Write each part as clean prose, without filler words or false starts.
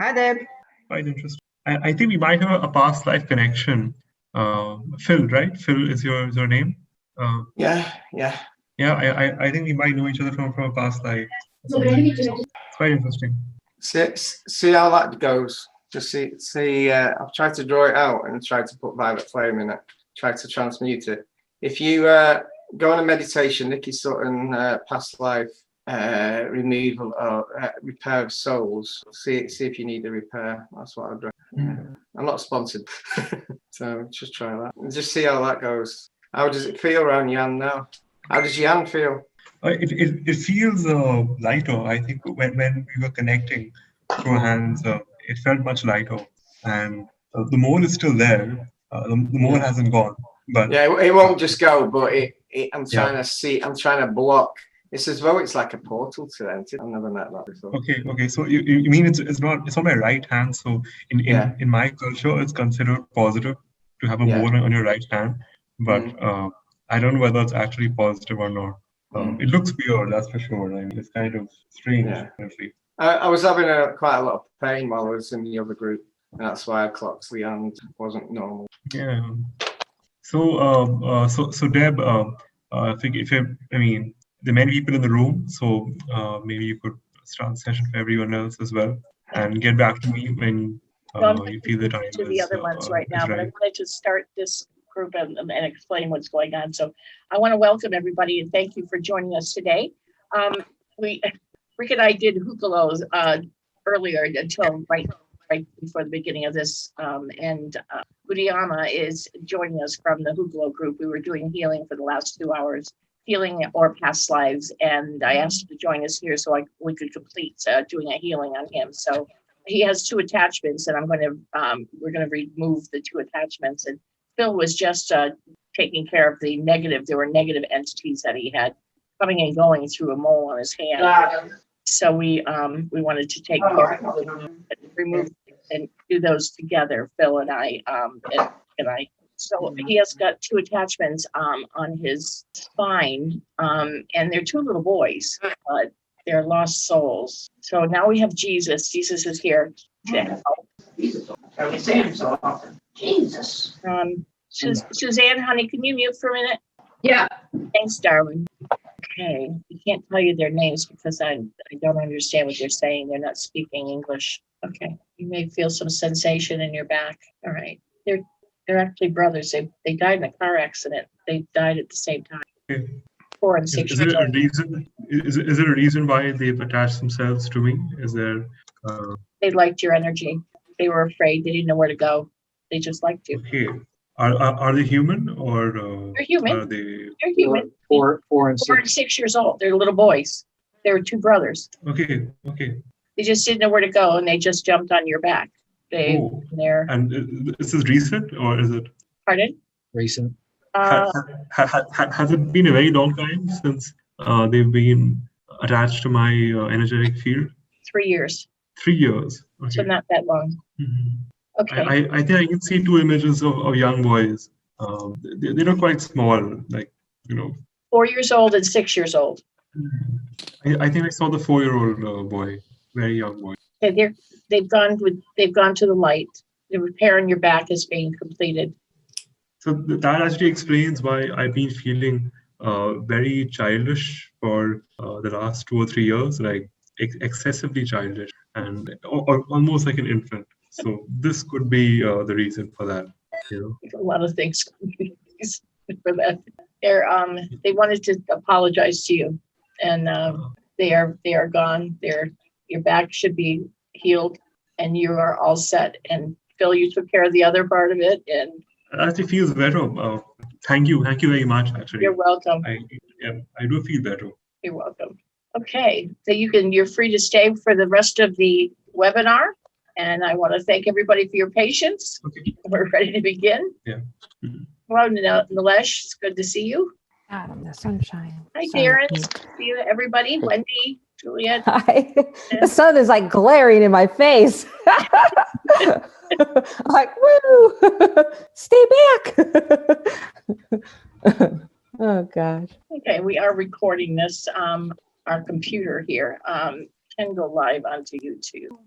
Hi, Deb. Quite interesting. I think we might have a past life connection. Phil, right? Phil is your name. Yeah. Yeah, I think we might know each other from a past life. It's quite interesting. See how that goes. Just see. I've tried to draw it out and tried to put violet flame in it. Tried to transmute it. If you go on a meditation, Nikki Sutton, past life removal or repair of souls. See if you need a repair. That's what I'd recommend. I'm not sponsored, so just try that and just see how that goes. How does it feel around Jan now? How does Jan feel? It feels lighter. I think when we were connecting through hands, it felt much lighter. And the mole is still there. The mole hasn't gone. But yeah, it won't just go. But I'm trying to see. I'm trying to block. It's as though it's like a portal to enter. I've never met that before. Okay. So you mean it's on my right hand? So in my culture, it's considered positive to have a mole on your right hand. But I don't know whether it's actually positive or not. It looks weird, that's for sure. I mean, it's kind of strange. Definitely. I was having quite a lot of pain while I was in the other group, and that's why I clocked the hand wasn't normal. Yeah. So Deb, I think I mean, there are many people in the room, so maybe you could start the session for everyone else as well, and get back to me when you feel the time to the other ones right now. But I wanted to start this group and explain what's going on. So I want to welcome everybody and thank you for joining us today. Rick and I did HALO earlier until right before the beginning of this, and Udiyama is joining us from the HALO group. We were doing healing for the last 2 hours, healing or past lives, and I asked him to join us here so we could complete doing a healing on him. So he has 2 attachments, and we're going to remove the 2 attachments. And Phil was just taking care of the negative. There were negative entities that he had coming and going through a mole on his hand. So we wanted to take care of it and remove and do those together, Phil and I. So he has got 2 attachments on his spine, and they're 2 little boys, but they're lost souls. So now we have Jesus. Jesus is here to help. I was saying so often. Jesus. Suzanne, honey, can you mute for a minute? Yeah. Thanks, darling. Okay, I can't tell you their names because I don't understand what they're saying. They're not speaking English. Okay, you may feel some sensation in your back. All right, they're actually brothers. They died in a car accident. They died at the same time. Okay. 4 and 6 years old. Is there a reason why they've attached themselves to me? Is there? They liked your energy. They were afraid. They didn't know where to go. They just liked you. Okay. Are they human or? They're human. They're human. 4 and 6. 4 and 6 years old. They're little boys. They were 2 brothers. Okay. They just didn't know where to go, and they just jumped on your back. And this is recent, or is it? Pardon? Recent. Has it been a very long time since they've been attached to my energetic field? 3 years. 3 years. Okay. So not that long. Mm-hmm. Okay. I think I can see 2 images of young boys. They're quite small, like 4 years old and 6 years old. I think I saw the 4-year-old boy, very young boy. Okay, they've gone to the light. The repair on your back is being completed. So that actually explains why I've been feeling very childish for the last 2 or 3 years, like excessively childish and or almost like an infant. So this could be the reason for that. A lot of things could be the reason for that. They wanted to apologize to you, and they are gone. Your back should be healed, and you are all set. And Phil, you took care of the other part of it, and it actually feels better. Thank you very much. Actually, you're welcome. I do feel better. You're welcome. Okay, so you're free to stay for the rest of the webinar. And I want to thank everybody for your patience. Okay. We're ready to begin. Yeah. Mm-hmm. Hello, Nilesh. It's good to see you. Adam, the sunshine. Hi, Darren. See you, everybody. Wendy, Juliet. Hi. The sun is like glaring in my face. I'm like, woo! Stay back. Oh gosh. Okay, we are recording this. Our computer here can go live onto YouTube.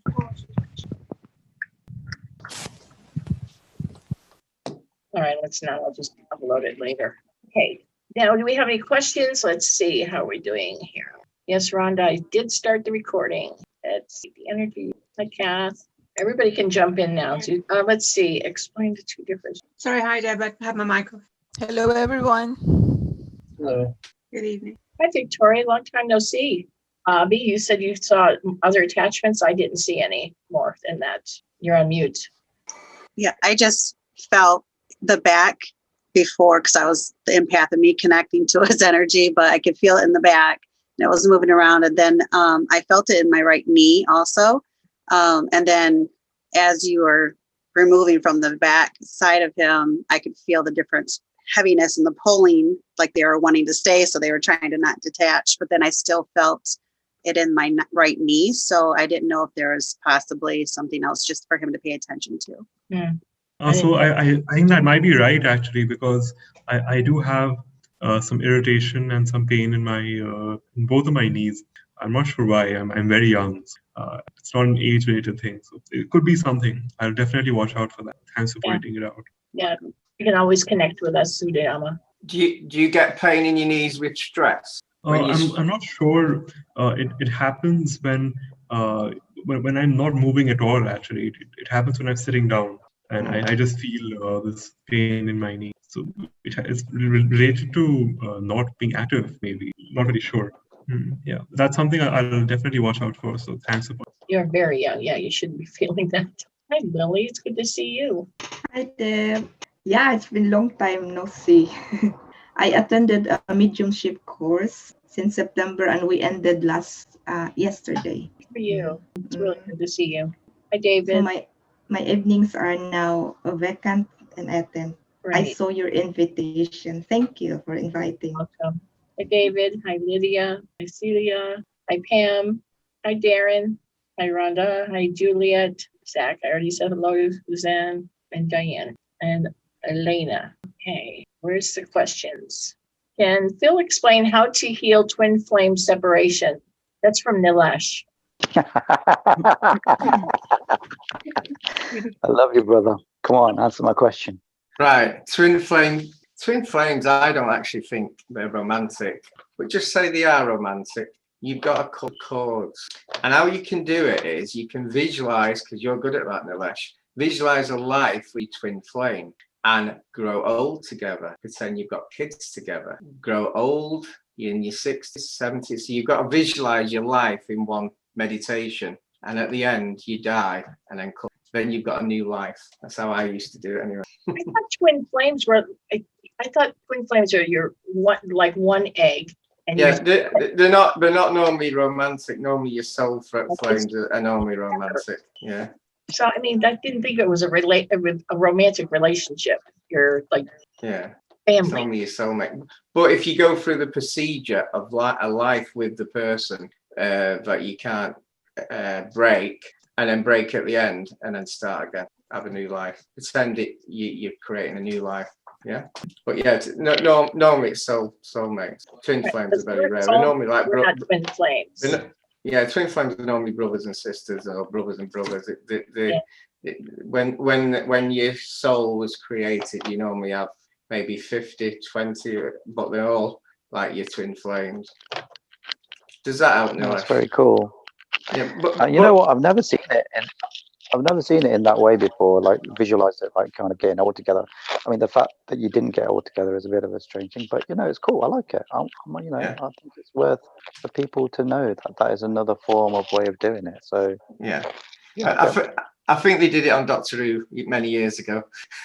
All right, let's not. I'll just upload it later. Okay. Now, do we have any questions? Let's see how we're doing here. Yes, Rhonda, I did start the recording. Let's see the energy. Hi, Kath. Everybody can jump in now. Let's see. Explain the two differences. Sorry, hi, Deb. I have my microphone. Hello, everyone. Hello. Good evening. Hi, Victoria. Long time no see. Abby, you said you saw other attachments. I didn't see any more than that. You're on mute. Yeah, I just felt the back before because I was the empath of me connecting to his energy, but I could feel it in the back and it was moving around. And then I felt it in my right knee also. And then as you were removing from the back side of him, I could feel the different heaviness and the pulling, like they were wanting to stay. So they were trying to not detach, but then I still felt it in my right knee. So I didn't know if there was possibly something else just for him to pay attention to. So I think that might be right actually, because I do have some irritation and some pain in my in both of my knees. I'm not sure why. I'm very young. It's not an age-related thing, so it could be something. I'll definitely watch out for that. Thanks for pointing it out. Yeah, you can always connect with us, Sudayama. Do you get pain in your knees with stress? I'm not sure. It happens when I'm not moving at all. Actually, it happens when I'm sitting down, and I just feel this pain in my knee. So it's related to not being active. Maybe not really sure. Yeah, that's something I'll definitely watch out for. So thanks. You're very young. Yeah, you shouldn't be feeling that. Hi, Lily. It's good to see you. Hi, Deb. Yeah, it's been a long time no see. I attended a mediumship course since September, and we ended yesterday. Good for you. It's really good to see you. Hi, David. So my evenings are now vacant and attend. Right. I saw your invitation. Thank you for inviting. Welcome. Hi, David. Hi, Lydia. Hi, Celia. Hi, Pam. Hi, Darren. Hi, Rhonda. Hi, Juliet. Zach. I already said hello to Suzanne and Diane and Elena. Okay, where's the questions? Can Phil explain how to heal twin flame separation? That's from Nilesh. I love you, brother. Come on, answer my question. Right, twin flames, I don't actually think they're romantic, but just say they are romantic. You've got to cut cords. And how you can do it is you can visualize, because you're good at that, Nilesh, visualize a life with your twin flame and grow old together. Pretend you've got kids together. Grow old, you're in your 60s, 70s. So you've got to visualize your life in one meditation. And at the end, you die and then you've got a new life. That's how I used to do it anyway. I thought twin flames were, I thought twin flames are your one egg. And yeah, they're not normally romantic. Normally your soul flames are normally romantic. Yeah. So I mean, I didn't think it was a romantic relationship. You're like family. It's normally your soulmate. But if you go through the procedure of a life with the person that you can't break, and then break at the end, and then start again, have a new life. Pretend you're creating a new life. Yeah, but yeah, normally it's soulmates. Twin flames are very rare. They're normally like twin flames. Twin flames are normally brothers and sisters, or brothers and brothers. When your soul was created, you normally have maybe 50, 20, but they're all like your twin flames. Does that help? That's very cool. Yeah, but you know what? I've never seen it in that way before. Like visualize it, like kind of getting all together. I mean, the fact that you didn't get all together is a bit of a strange thing, but it's cool. I like it. I think it's worth for people to know that is another form of way of doing it. So yeah. I think they did it on Doctor Who many years ago.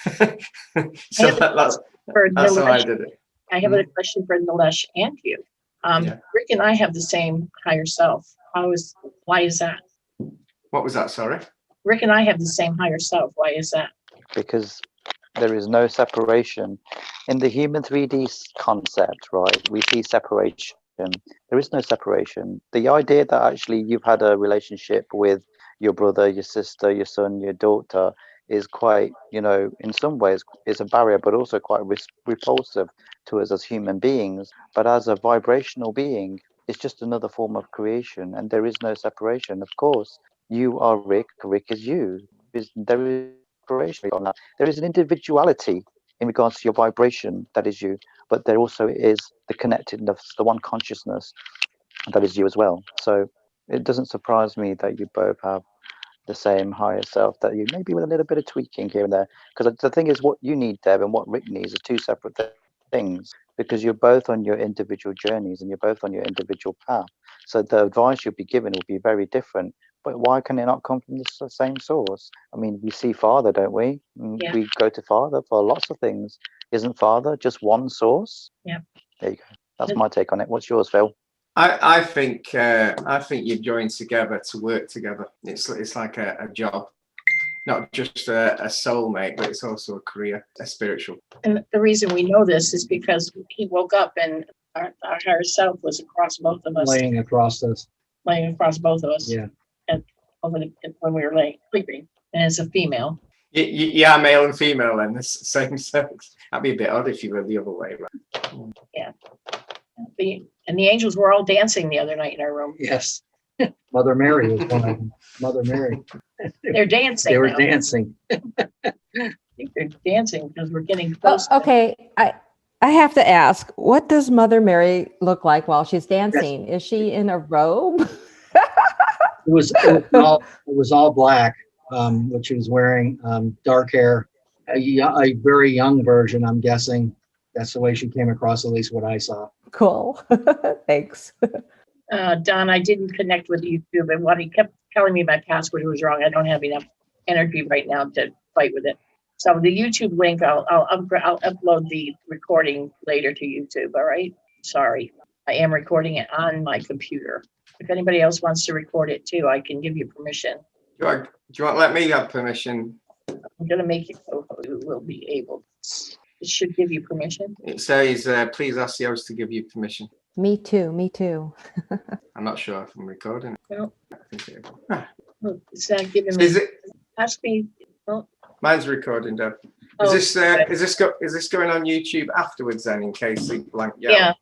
So that's how I did it. I have a question for Nilesh and you. Rick and I have the same higher self. Why is that? What was that? Sorry. Rick and I have the same higher self. Why is that? Because there is no separation in the human 3D concept, right? We see separation. There is no separation. The idea that actually you've had a relationship with your brother, your sister, your son, your daughter is quite, in some ways is a barrier, but also quite repulsive to us as human beings. But as a vibrational being, it's just another form of creation, and there is no separation. Of course, you are Rick, Rick is you. There is separation on that. There is an individuality in regards to your vibration, that is you, but there also is the connectedness, the one consciousness that is you as well. So it doesn't surprise me that you both have the same higher self, that you maybe with a little bit of tweaking here and there. Because the thing is, what you need, Deb, and what Rick needs are two separate things, because you're both on your individual journeys and you're both on your individual path. So the advice you'll be given will be very different. But why can it not come from the same source? I mean, we see Father, don't we? Yeah. We go to Father for lots of things. Isn't Father just one source? Yeah. There you go. That's my take on it. What's yours, Phil? I think you've joined together to work together. It's like a job, not just a soulmate, but it's also a career, a spiritual. And the reason we know this is because he woke up and our higher self was across both of us. Laying across us. Laying across both of us. Yeah. When we were sleeping. And it's a female. Yeah, male and female and the same sex. That'd be a bit odd if you were the other way, right? Yeah. And the angels were all dancing the other night in our room. Yes. Mother Mary was one of them. Mother Mary. They're dancing. They were now. dancing. I think they're dancing because we're getting close. Okay, I have to ask, what does Mother Mary look like while she's dancing? Is she in a robe? It was all black, which she was wearing, dark hair, a very young version, I'm guessing. That's the way she came across, at least what I saw. Cool. Thanks. Don, I didn't connect with YouTube, and what he kept telling me my password was wrong. I don't have enough energy right now to fight with it. So the YouTube link, I'll upload the recording later to YouTube. All right. Sorry, I am recording it on my computer. If anybody else wants to record it too, I can give you permission. Do you want to let me have permission? I'm gonna make it so you will be able. It should give you permission. It says, please ask the host to give you permission. Me too. I'm not sure if I'm recording. No. I think it is. Look, it's not giving me. Is it? Ask me. Well, Mine's recording, Deb. oh, Is this going on YouTube afterwards then, in case it blank? yeah.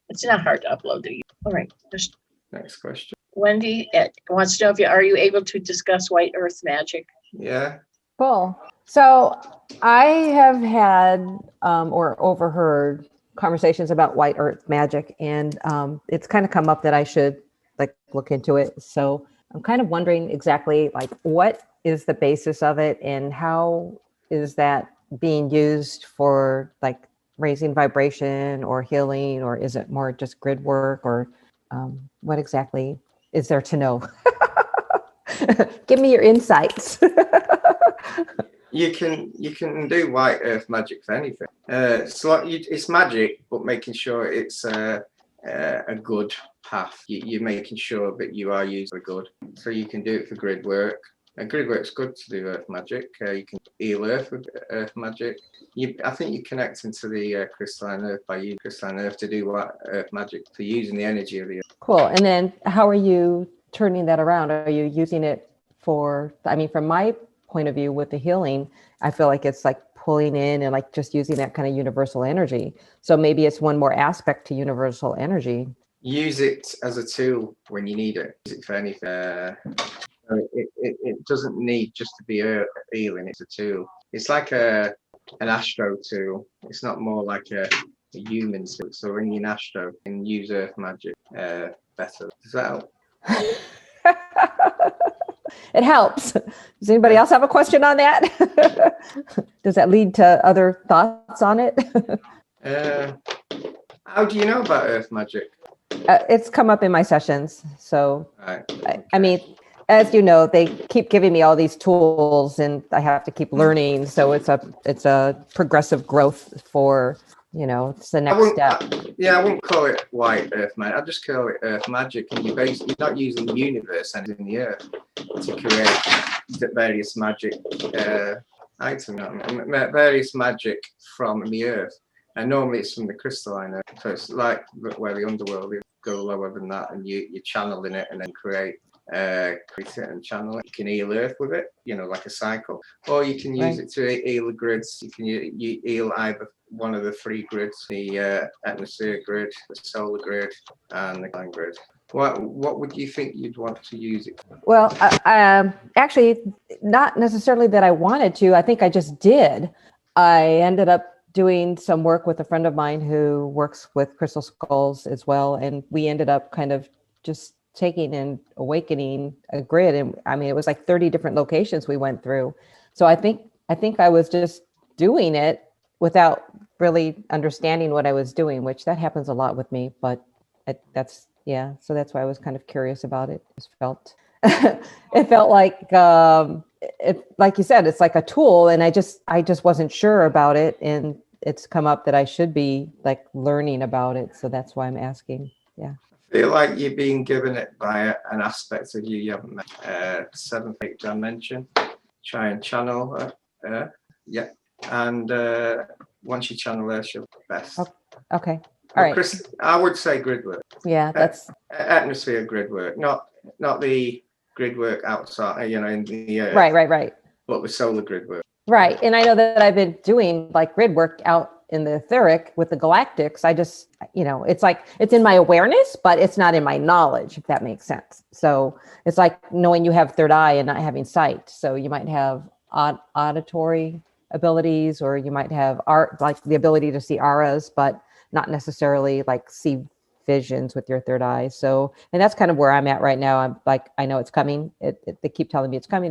It's not hard to upload to you. All right. Just Next question. Wendy wants to know are you able to discuss white earth magic? Yeah. Cool. So I have had or overheard conversations about white earth magic, and it's kind of come up that I should look into it. So I'm kind of wondering exactly what is the basis of it and how is that being used for raising vibration or healing, or is it more just grid work, or what exactly is there to know? Give me your insights. You can do white earth magic for anything. It's magic, but making sure it's a good path. You're making sure that you are using the good. So you can do it for grid work. And grid work's good to do earth magic. You can heal earth with earth magic. I think you connect into the crystalline earth by using crystalline earth to do earth magic, to using the energy of the earth. Cool. And then how are you turning that around? Are you using it from my point of view with the healing, I feel like it's pulling in and just using that kind of universal energy. So maybe it's one more aspect to universal energy. Use it as a tool when you need it. Use it for anything. It doesn't need just to be healing. It's a tool. It's like an astro tool. It's not more like a human tool. So when you're an astro, you can use earth magic better. Does that help? It helps. Does anybody else have a question on that? Does that lead to other thoughts on it? How do you know about earth magic? It's come up in my sessions. So, Right. I mean, as you know, they keep giving me all these tools and I have to keep learning. So it's a progressive growth for, it's the next step. I wouldn't call it white earth magic. I'd just call it earth magic. And you're not using the universe and in the earth to create various magic items, various magic from the earth. And normally it's from the crystalline earth. So it's like where the underworld is, go lower than that, and you're channeling it and then create it and channel it. You can heal earth with it, like a cycle. Or you can use it to heal the grids. You can you heal either one of the three grids, the atmosphere grid, the solar grid, and the line grid. What would you think you'd want to use it for? Well, actually, not necessarily that I wanted to. I think I just did. I ended up doing some work with a friend of mine who works with crystal skulls as well. And we ended up kind of just taking and awakening a grid. And I mean, it was like 30 different locations we went through. So I think I was just doing it without really understanding what I was doing, which that happens a lot with me, but that's why I was kind of curious about it. It just felt, it felt like, like you said, it's like a tool, and I just wasn't sure about it, and it's come up that I should be like learning about it. So that's why I'm asking. Yeah. I feel like you're being given it by an aspect of you haven't met, seventh, eighth dimension. Try and channel her. Yeah. And once you channel her, she'll be best. Okay. All right. Chris, I would say grid work. Yeah, that's atmosphere grid work, not the grid work outside, in the right. But with solar grid work. Right. And I know that I've been doing like grid work out in the etheric with the galactics. I just, it's like, it's in my awareness, but it's not in my knowledge, if that makes sense. So it's like knowing you have third eye and not having sight. So you might have auditory abilities, or you might have like the ability to see auras, but not necessarily like see visions with your third eye. So, and that's kind of where I'm at right now. I'm like, I know it's coming. They keep telling me it's coming,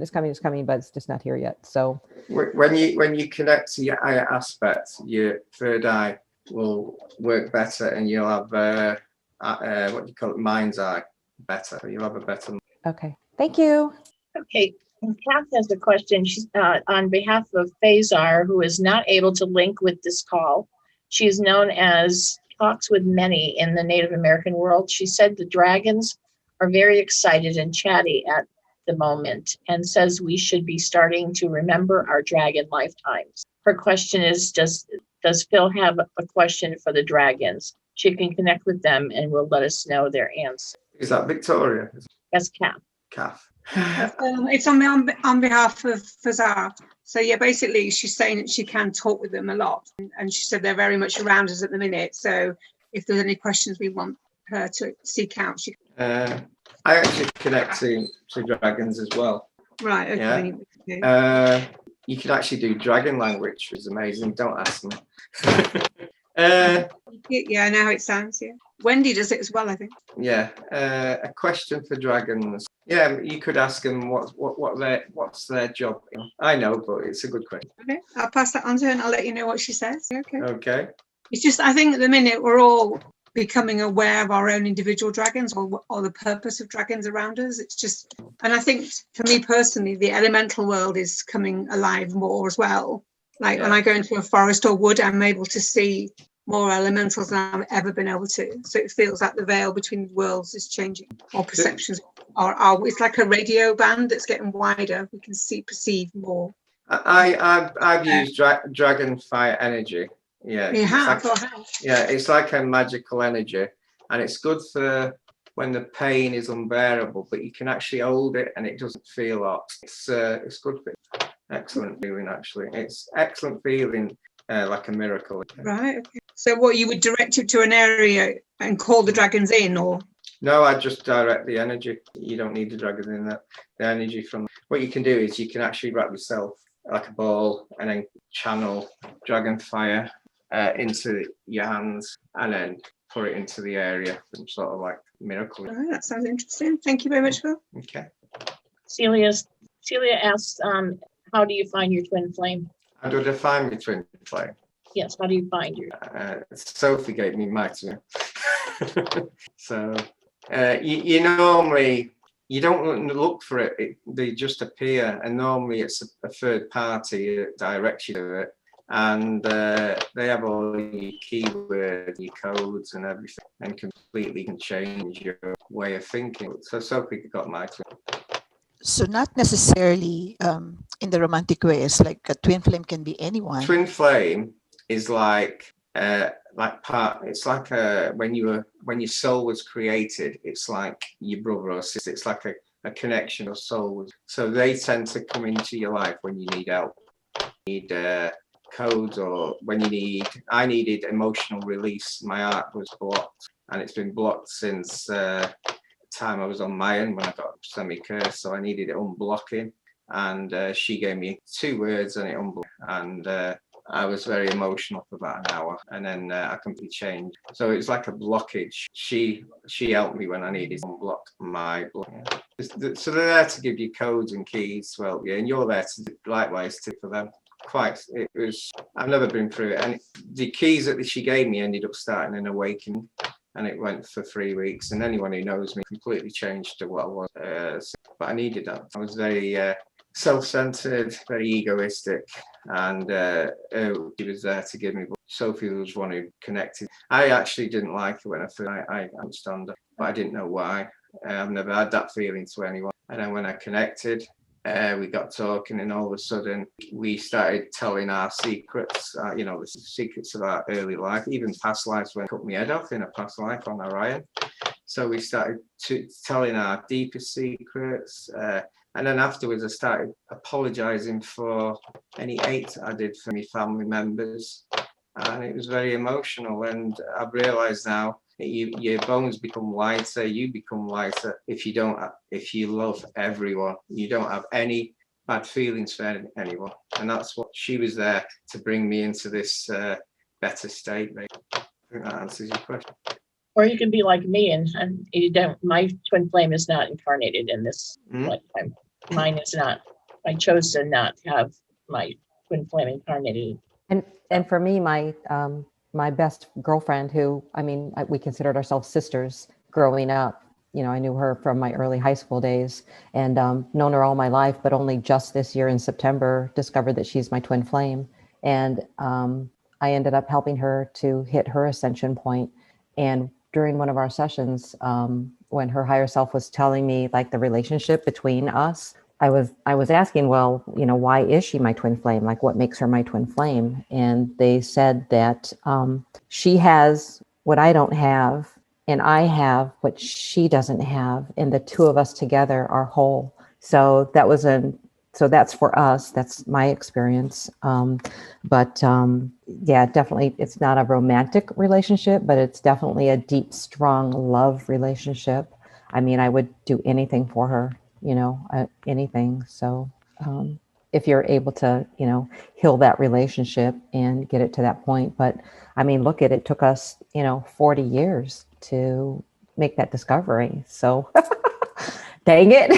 but it's just not here yet. So when you connect to your higher aspects, your third eye will work better, and you'll have what do you call it, mind's eye better. You'll have a better. Okay, thank you. Okay, Kath has a question. She's on behalf of Phasar, who is not able to link with this call. She is known as Talks with Many in the Native American world. She said the dragons are very excited and chatty at the moment, and says we should be starting to remember our dragon lifetimes. Her question is, does Phil have a question for the dragons? She can connect with them and will let us know their answer. Is that Victoria? That's Kath. Kath. It's on behalf of Fazar. So yeah, basically she's saying that she can talk with them a lot, and she said they're very much around us at the minute. So if there's any questions we want her to seek out, she I actually connect to dragons as well. right. Okay. Yeah. You can actually do dragon language, which is amazing. Don't ask me. Yeah, I know how it sounds. Yeah, Wendy does it as well, I think. Yeah. A question for dragons. Yeah, you could ask them what's their job. I know, but it's a good question. Okay, I'll pass that on to her and I'll let you know what she says. Okay. Okay. It's just, I think at the minute we're all becoming aware of our own individual dragons, or the purpose of dragons around us. It's just, and I think for me personally, the elemental world is coming alive more as well. Like when I go into a forest or wood, I'm able to see more elementals than I've ever been able to. So it feels like the veil between worlds is changing, or perceptions are it's like a radio band that's getting wider. We can perceive more. I've used dragon fire energy. Yeah, you have. Yeah, it's like a magical energy, and it's good for when the pain is unbearable, but you can actually hold it and it doesn't feel like it's good for it. Excellent feeling, actually. It's excellent feeling, like a miracle. Right. Okay. So what, you would direct it to an area and call the dragons in, or? No, I just direct the energy. You don't need the dragons in that. The energy from what you can do is you can actually wrap yourself like a ball and then channel dragon fire into your hands and then put it into the area. Some sort of like miracle. Oh, that sounds interesting. Thank you very much, Phil. Okay. Celia asks, how do you find your twin flame? How do I find my twin flame? Yes, how do you find your? Sophie gave me my twin. So you normally, you don't look for it, they just appear, and normally it's a third party that directs you to it, and they have all your keywords, your codes and everything, and completely can change your way of thinking. So Sophie got my twin. So not necessarily in the romantic way. It's like a twin flame can be anyone. Twin flame is like part. It's like when your soul was created. It's like your brother or sister. It's like a connection of souls. So they tend to come into your life when you need help, you need codes, or when you need. I needed emotional release. My heart was blocked, and it's been blocked since. Time I was on my own when I got semi-cursed, so I needed it unblocking, and she gave me 2 words and it unblocked, and I was very emotional for about an hour, and then I completely changed. So it's like a blockage. She helped me when I needed to unblock my block. Yeah. So they're there to give you codes and keys to help you, and you're there to likewise to for them. It was. I've never been through it, and the keys that she gave me ended up starting an awakening. And it went for 3 weeks. And anyone who knows me completely changed to what I was. But I needed that. I was very self-centered, very egoistic. And he was there to give me. Sophie was one who connected. I actually didn't like her when I understand her, but I didn't know why. I've never had that feeling to anyone. And then when I connected, we got talking, and all of a sudden we started telling our secrets, the secrets of our early life, even past lives when I cut my head off in a past life on Orion. So we started telling our deepest secrets. And then afterwards, I started apologizing for any hate I did for my family members. And it was very emotional. And I've realized now, your bones become lighter, you become lighter if you love everyone. You don't have any bad feelings for anyone. And that's what she was there to bring me into this better state. Maybe. I think that answers your question. Or you can be like me and you don't. My twin flame is not incarnated in this lifetime. Mine is not. I chose to not have my twin flame incarnated. And for me, my best girlfriend, who, we considered ourselves sisters growing up. I knew her from my early high school days and known her all my life, but only just this year in September discovered that she's my twin flame. And I ended up helping her to hit her ascension point. And during one of our sessions, when her higher self was telling me like the relationship between us, I was asking, well, why is she my twin flame? Like, what makes her my twin flame? And they said that she has what I don't have, and I have what she doesn't have, and the two of us together are whole. So that's for us. That's my experience. Yeah, definitely, it's not a romantic relationship, but it's definitely a deep, strong love relationship. I would do anything for her. Anything. So if you're able to, heal that relationship and get it to that point. But look at it took us, 40 years to make that discovery. So dang it,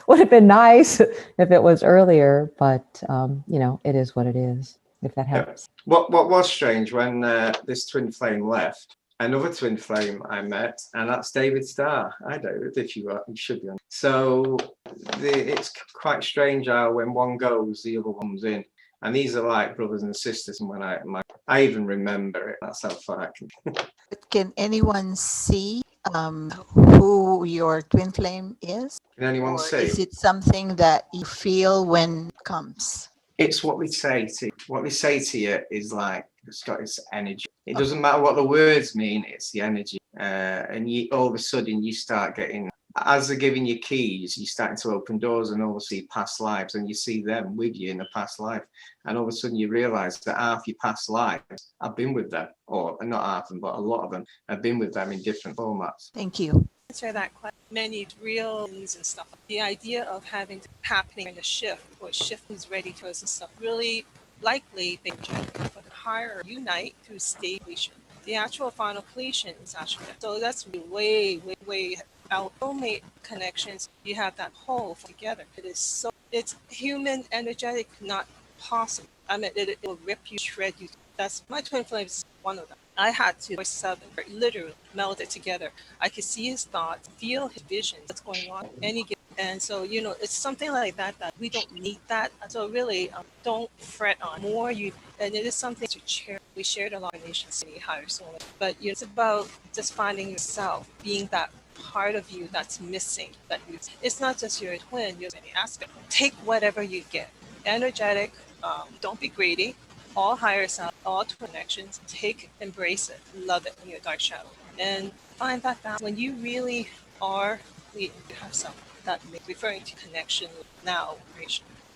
would have been nice if it was earlier, but it is what it is, if that helps. What was strange when this twin flame left, another twin flame I met, and that's David Starr. Hi, David, if you should be on. So it's quite strange how when one goes, the other one's in. And these are like brothers and sisters. And when I even remember it, that's how far I can. Can anyone see who your twin flame is? Can anyone see? Is it something that you feel when it comes? It's what they say to you. What they say to you is like, it's got its energy. It doesn't matter what the words mean, it's the energy. And all of a sudden you start getting, as they're giving you keys, you're starting to open doors and all see past lives, and you see them with you in a past life. And all of a sudden you realize that half your past lives, I've been with them, or not half of them, but a lot of them, I've been with them in different formats. Thank you. Answer that question. Many real things and stuff. The idea of having happening in a shift, or shift is ready to us and stuff, really likely big but higher unite through state completion. The actual final completion is actually so that's way out. Soulmate connections, you have that whole together. It's human, energetic, not possible. It will rip you, shred you. That's my twin flame is one of them. I had to voice 7, literally meld it together. I could see his thoughts, feel his vision, what's going on, and so it's something like that we don't need that. So really, don't fret on more. And it is something to share. We shared a lot of nations in the higher soul, but it's about just finding yourself, being that part of you that's missing. It's not just your twin. You're any aspect. Take whatever you get. Energetic. Don't be greedy. All higher self, all connections, embrace it, love it in your dark shadow, and find that balance. When you really are, you have something that referring to connection now,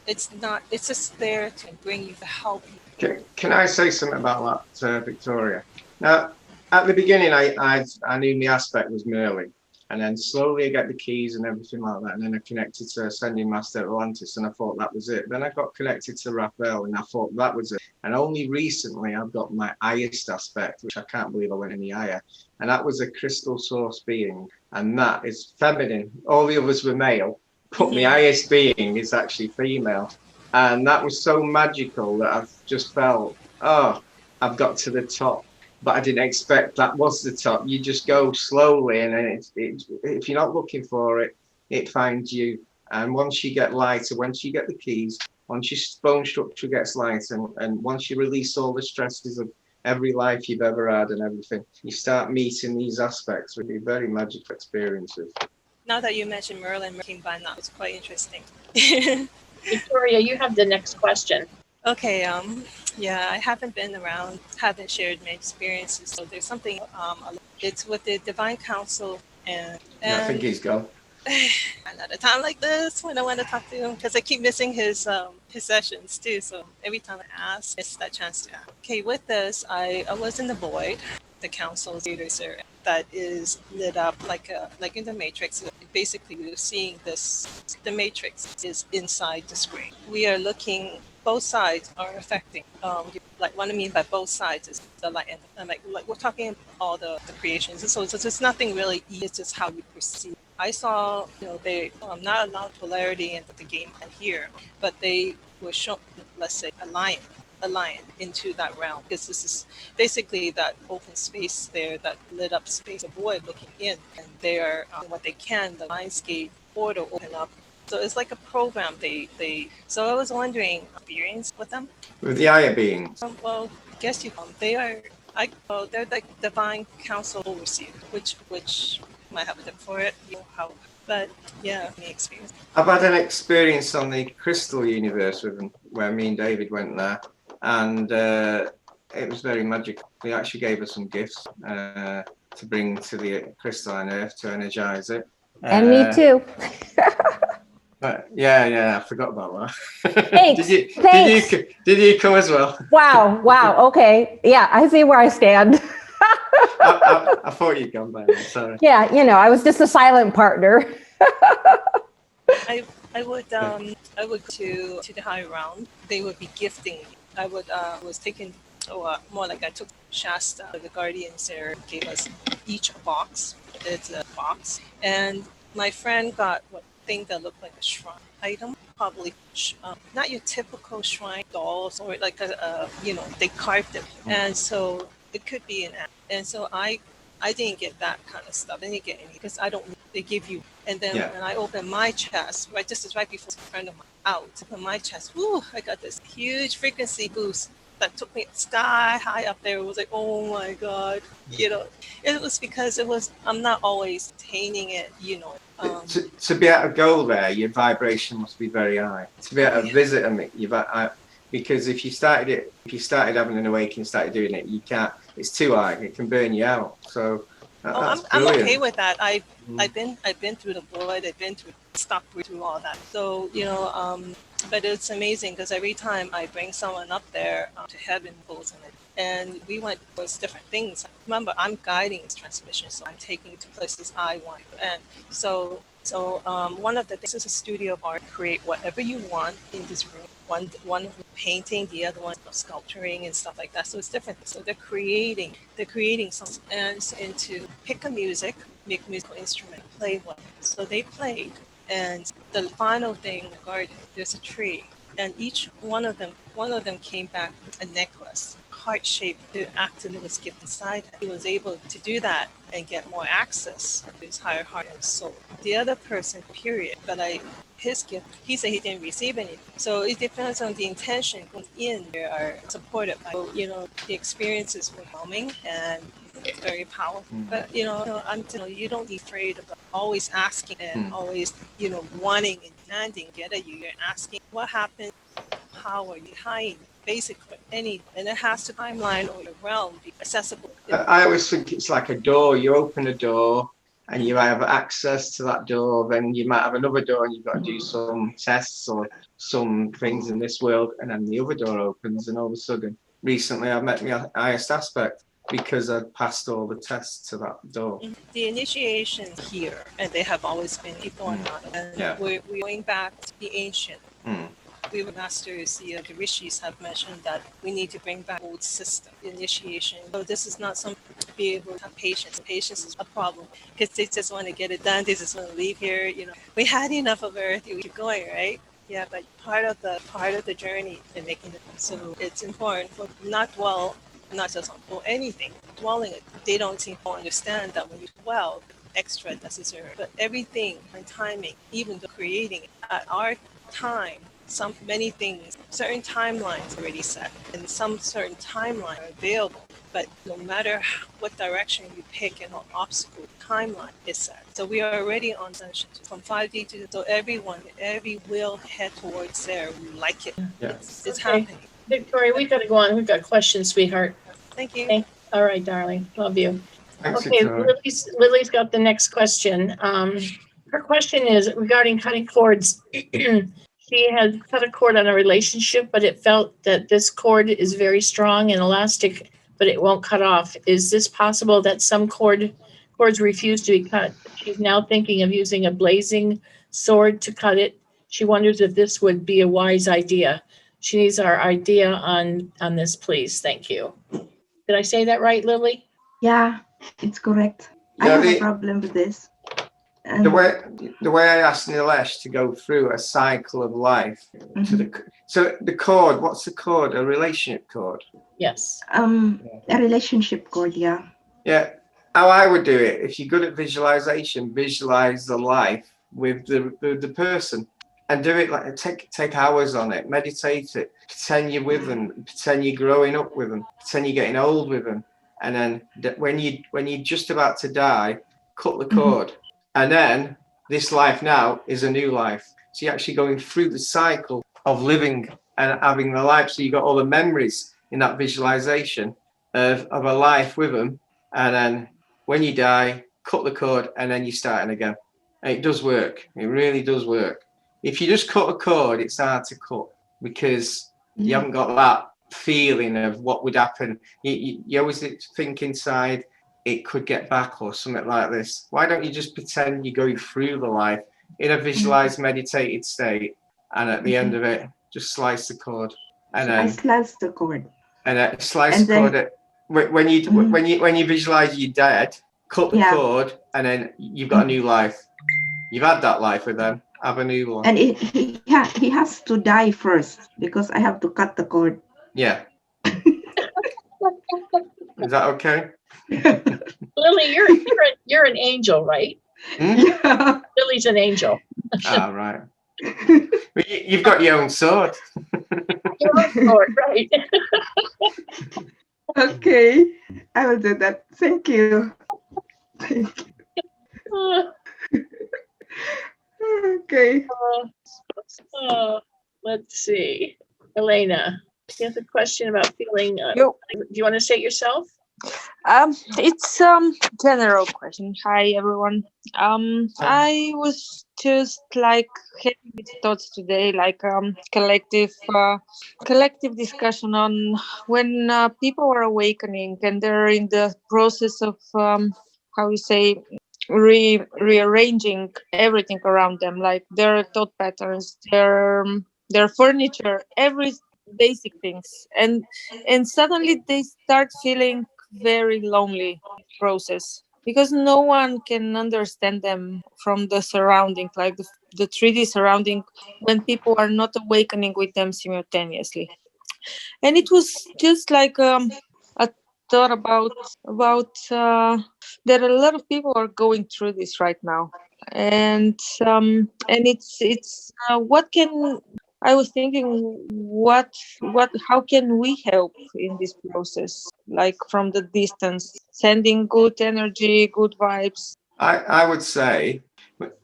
it's just there to bring you to help you. Can I say something about that, Victoria? Now, at the beginning, I knew my aspect was Merlin, And then slowly I get the keys and everything like that. And then I connected to Ascending Master Atlantis, and I thought that was it. Then I got connected to Raphael, and I thought that was it. And only recently I've got my highest aspect, which I can't believe I went any higher. And that was a crystal source being. And that is feminine. All the others were male, but my highest being is actually female. And that was so magical that I've just felt, oh, I've got to the top. But I didn't expect that was the top. You just go slowly, and then if you're not looking for it, it finds you. And once you get lighter, once you get the keys, once your bone structure gets lighter, and once you release all the stresses of every life you've ever had and everything, you start meeting these aspects, which be very magical experiences. Now that you mentioned Merlin came by now, it's quite interesting. Victoria, you have the next question. Okay, yeah, I haven't been around, haven't shared my experiences. So there's something, it's with the Divine Council, and I think he's gone. At a time like this, when I want to talk to him, because I keep missing his sessions too. So every time I ask, it's that chance to ask. Okay, with this, I was in the void, the council's theaters area that is lit up like in the Matrix. Basically, we're seeing this. The Matrix is inside the screen. We are looking. Both sides are affecting. Like what I mean by both sides is the light and like we're talking about all the creations. So it's nothing really. It's just how we perceive. I saw, they not allowed polarity into the game here, but they were shown, let's say, a lion into that realm, because this is basically that open space there, that lit up space, a void looking in, and they are what they can, the Lionsgate portal open up. So it's like a program. So I was wondering, experience with them? With the higher beings? Well, I guess they're like Divine Council overseer, which might have a tip for it, but yeah, any experience. I've had an experience on the Crystal Universe with them, where me and David went there, and it was very magical. They actually gave us some gifts to bring to the crystalline earth to energize it. And me too. But yeah, I forgot about that. Thanks. Did you come as well? Wow. Okay. Yeah, I see where I stand. I thought you'd gone by then, sorry. Yeah, I was just a silent partner. I would go to the high round. They would be gifting. I was taking more like I took Shasta. The guardians there gave us each a box. It's a box, and my friend got what thing that looked like a shrine item, probably not your typical shrine dolls, or like they carved it, and so it could be an app. And so I didn't get that kind of stuff. I didn't get any because I don't. They give you, and then when I opened my chest, right before a friend of mine out, opened my chest. Woo! I got this huge frequency boost that took me sky high up there. It was like, oh my god, it was because I'm not always attaining it, To be able to go there, your vibration must be very high. To be able to visit them, because if you started having an awakening, started doing it, you can't. It's too high. It can burn you out. So that's I'm okay with that. I've been through the void. I've been through all that. So but it's amazing because every time I bring someone up there to heaven, and we went towards different things. Remember, I'm guiding this transmission, so I'm taking it to places I want. And so one of the things is a studio of art. Create whatever you want in this room. One painting, the other one sculpturing and stuff like that. So it's different. So they're creating something, and to pick a musical instrument, play one. So they played, and the final thing in the garden, there's a tree, and each one of them came back with a necklace, heart-shaped. The actor was given inside. He was able to do that and get more access to his higher heart and soul. The other person, period, but his gift, he said he didn't receive anything. So it depends on the intention going in. They are supported by, the experiences were overwhelming and very powerful. But you don't be afraid of always asking and always wanting and demanding. Get it? You're asking what happened, how are you behind, basically any, and it has to timeline or your realm be accessible. I always think it's like a door. You open a door and you have access to that door, then you might have another door and you've got to do some tests or some things in this world, and then the other door opens, and all of a sudden, recently I met my highest aspect, because I'd passed all the tests to that door. The initiation here, and they have always been people are not. And we're going back to the ancient. We were masters, the rishis have mentioned that we need to bring back old system, initiation. So this is not something to be able to have patience. Patience is a problem because they just want to get it done. They just want to leave here. You know, we had enough of Earth. We keep going, right? Yeah, but part of the journey in making it. So it's important for not dwell, not just on anything, dwelling it. They don't seem to understand that when you dwell, extra necessary. But everything and timing, even the creating at our time. Many things, certain timelines already set, and some certain timelines are available. But no matter what direction you pick and what obstacle, timeline is set. So we are already on session from 5D to so every will head towards there. We like it. It's happening. Victoria, we've got to go on. We've got questions, sweetheart. Thank you. Okay. All right, darling. Love you. Thanks, okay, Victoria. Lily's got the next question. Her question is regarding cutting cords. She had cut a cord on a relationship, but it felt that this cord is very strong and elastic, but it won't cut off. Is this possible that some cords refuse to be cut? She's now thinking of using a blazing sword to cut it. She wonders if this would be a wise idea. She needs our idea on this, please. Thank you. Did I say that right, Lily? Yeah, it's correct. I have a problem with this. And the way I asked Nilesh to go through a cycle of life to the cord, what's the cord? A relationship cord? Yes. A relationship cord, yeah. Yeah. How I would do it, if you're good at visualization, visualize the life with the person and do it like take hours on it, meditate it, pretend you're with them, pretend you're growing up with them, pretend you're getting old with them. And then when you're just about to die, cut the cord. And then this life now is a new life. So you're actually going through the cycle of living and having the life. So you got all the memories in that visualization of a life with them. And then when you die, cut the cord and then you're starting again. And it does work. It really does work. If you just cut a cord, it's hard to cut because you haven't got that feeling of what would happen. You always think inside, it could get back or something like this. Why don't you just pretend you're going through the life in a visualized, meditated state, and at the end of it, just slice the cord, and then I slice the cord. And then slice the cord. When you visualize you're dead, cut the cord, and then you've got a new life. You've had that life with them. Have a new one. And he has to die first because I have to cut the cord. Yeah. Is that okay? Lily, you're an angel, right? Yeah. Lily's an angel. Ah, right. You've got your own sword. Your own sword, right? Okay, I will do that. Thank you. Okay. Let's see. Elena, you have a question about feeling. Do you want to say it yourself? It's general question. Hi everyone. I was just like having these thoughts today, like collective discussion on when people are awakening and they're in the process of how you say rearranging everything around them, like their thought patterns, their furniture, every basic things, and suddenly they start feeling very lonely process because no one can understand them from the surrounding, like the 3D surrounding, when people are not awakening with them simultaneously. And it was just like a thought about that a lot of people are going through this right now, and it's what can I was thinking, how can we help in this process, like from the distance, sending good energy, good vibes? I would say,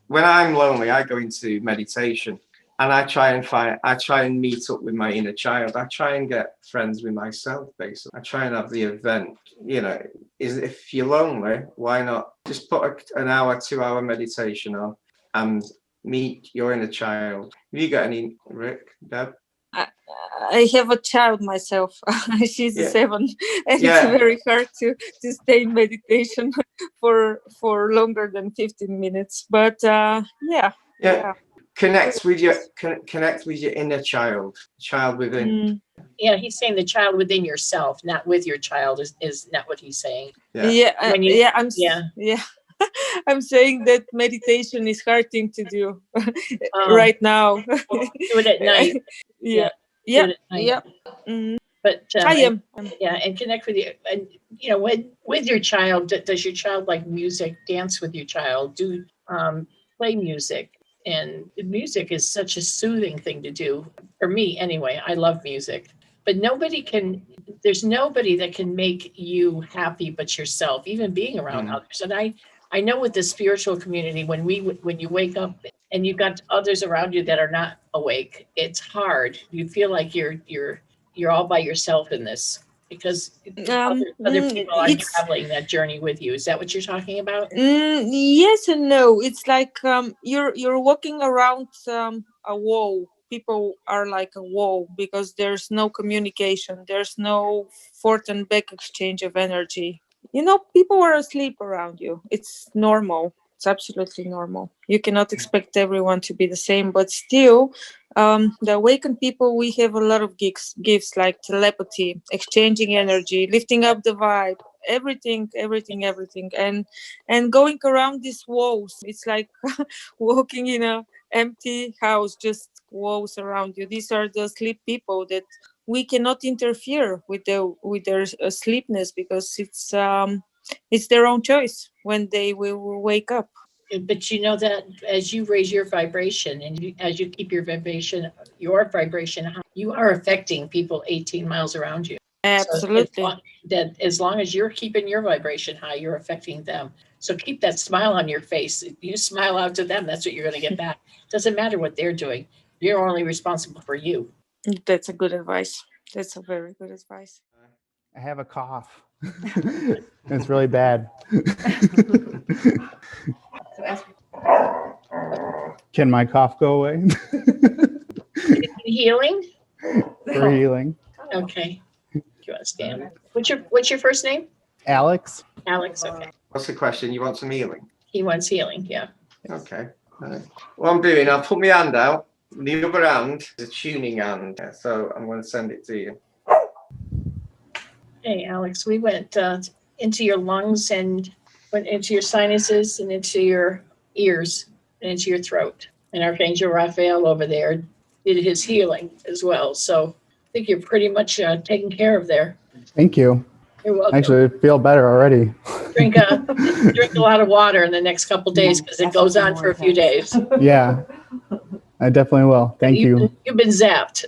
when I'm lonely, I go into meditation and I try and meet up with my inner child. I try and get friends with myself, basically. I try and have the event, if you're lonely, why not just put an hour, 2 hour meditation on and meet your inner child. Have you got any, Rick, Deb? I have a child myself. She's 7, and it's very hard to stay in meditation for longer than 15 minutes. But connect with your inner child within. Yeah, he's saying the child within yourself, not with your child, is not what he's saying. I'm saying that meditation is hard thing to do right now. Do it at night. But I am. And connect with you. And with your child, does your child like music? Dance with your child. Do play music. And music is such a soothing thing to do for me anyway. I love music, but there's nobody that can make you happy but yourself, even being around others. And I know with the spiritual community, when you wake up and you've got others around you that are not awake, it's hard. You feel like you're all by yourself in this, because other people are traveling that journey with you. Is that what you're talking about? Yes and no. It's like you're walking around a wall. People are like a wall because there's no communication. There's no forth and back exchange of energy. People are asleep around you. It's normal. It's absolutely normal. You cannot expect everyone to be the same, but still, the awakened people, we have a lot of gifts like telepathy, exchanging energy, lifting up the vibe, everything, and going around these walls. It's like walking in a empty house, just walls around you. These are the sleep people that we cannot interfere with their sleepness, because it's their own choice when they will wake up. But you know that as you raise your vibration and as you keep your vibration high, you are affecting people 18 miles around you. Absolutely. So that as long as you're keeping your vibration high, you're affecting them. So keep that smile on your face. You smile out to them, that's what you're going to get back. Doesn't matter what they're doing. You're only responsible for you. That's a good advice. That's a very good advice. I have a cough. It's really bad. Can my cough go away? Healing? For healing. Okay. Do you want to stand? What's your first name? Alex. Alex, okay. What's the question? You want some healing? He wants healing, yeah. Okay. What I'm doing, I'll put my hand out. The other hand is a tuning hand. So I'm going to send it to you. Hey, Alex, we went into your lungs and went into your sinuses and into your ears and into your throat. And Archangel Raphael over there did his healing as well. So I think you're pretty much taken care of there. Thank you. You're welcome. Actually, I feel better already. Drink a lot of water in the next couple days, because it goes on for a few days. Yeah, I definitely will. Thank you. You've been zapped.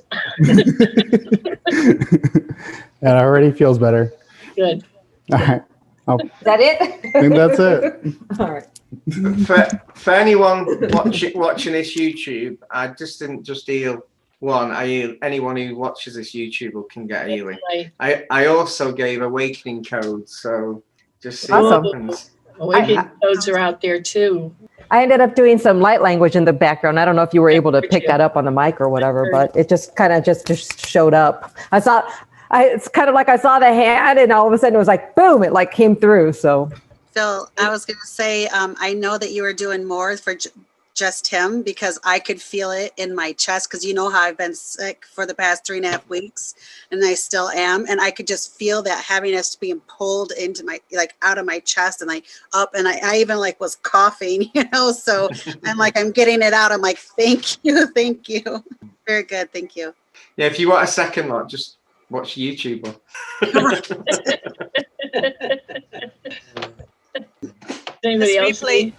It already feels better. Good. All right. Is that it? I think that's it. All For right. anyone watching this YouTube, I just didn't just heal one. I heal anyone who watches this YouTube can get healing. I also gave awakening codes, so just see what happens. Awakening codes are out there too. I ended up doing some light language in the background. I don't know if you were able to pick that up on the mic or whatever, but it just kind of just showed up. It's kind of like I saw the hand, and all of a sudden it was like, boom, it like came through. So Phil, I was going to say, I know that you were doing more for just him, because I could feel it in my chest, because you know how I've been sick for the past 3.5 weeks, and I still am, and I could just feel that heaviness being pulled into my, like, out of my chest, and like up, and I even like was coughing, so I'm getting it out. I'm like, thank you. Very good, thank you. Yeah, if you want a second lot, just watch YouTube.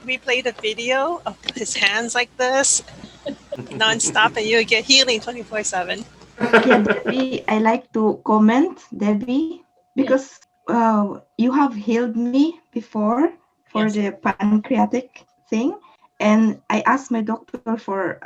We played a video of his hands like this non-stop, and you get healing 24/7. Yeah, Debbie, I like to comment, Debbie, because you have healed me before for the pancreatic thing, and I asked my doctor for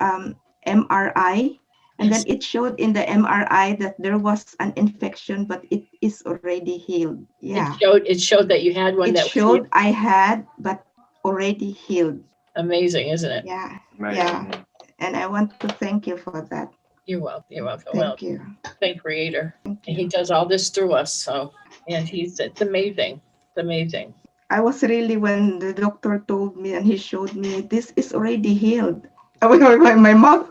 MRI, and then it showed in the MRI that there was an infection, but it is already healed. Yeah. It showed that you had one. It showed I had, but already healed. Amazing, isn't it? Yeah. Amazing. Yeah. And I want to thank you for that. You're welcome. Thank you. Thank Creator. And he does all this through us. So, and it's amazing. It's amazing. I was really, when the doctor told me and he showed me, this is already healed. My mouth.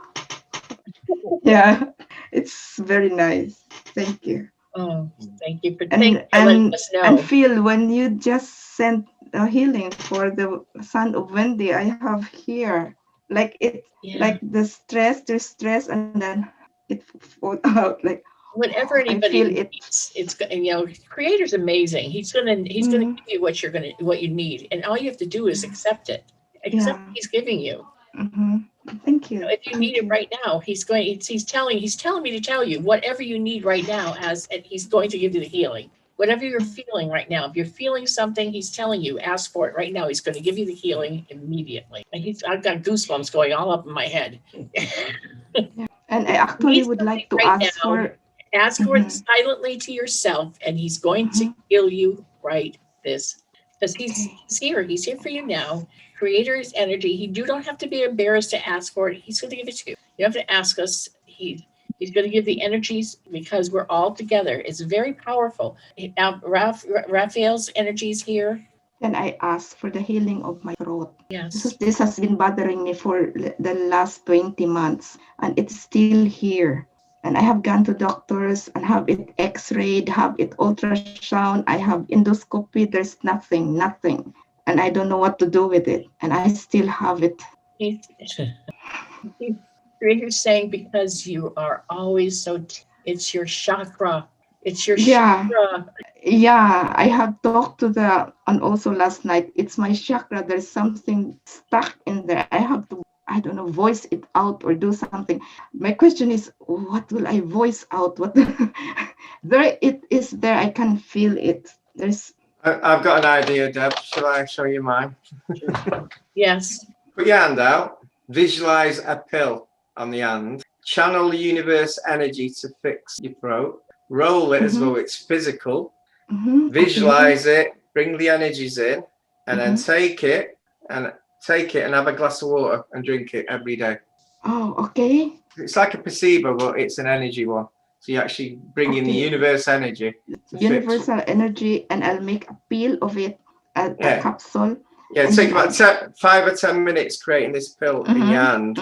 Yeah, it's very nice. Thank you. Oh, thank you for And letting us know. and feel when you just sent the healing for the son of Wendy, I have here like it, like the stress, and then it falls out like. Whatever I anybody feel it. needs, it's Creator's amazing. He's gonna give you what you need, and all you have to do is accept it. Accept what he's giving you. Thank you. If you need it right now, he's telling me to tell you whatever you need right now, and he's going to give you the healing. Whatever you're feeling right now, if you're feeling something, he's telling you, ask for it right now. He's going to give you the healing immediately. And I've got goosebumps going all up in my head. And I actually would like to ask for. Ask for it silently to yourself, and he's going to heal you right this. Because he's here. He's here for you now. Creator's energy. You don't have to be embarrassed to ask for it. He's going to give it to you. You have to ask us. He's going to give the energies because we're all together. It's very powerful. Raphael's energy is here. Then I asked for the healing of my throat. Yes. This has been bothering me for the last 20 months, and it's still here. And I have gone to doctors and have it x-rayed, have it ultrasound, I have endoscopy, there's nothing. And I don't know what to do with it. And I still have it. Creator's saying because you are always it's your chakra. It's your chakra. Yeah, I have talked to and also last night, it's my chakra. There's something stuck in there. I have to, I don't know, voice it out or do something. My question is, what will I voice out? What there it is there. I can feel it. I've got an idea, Deb. Shall I show you mine? Yes. Put your hand out. Visualize a pill on the hand. Channel the universe energy to fix your throat. Roll it as though it's physical. Visualize it. Bring the energies in, and then take it and have a glass of water and drink it every day. Oh, okay. It's like a placebo, but it's an energy one. So you actually bring in the universe energy. Universal energy, and I'll make a pill of it, a capsule. Yeah, take about 5 or 10 minutes creating this pill in your hand.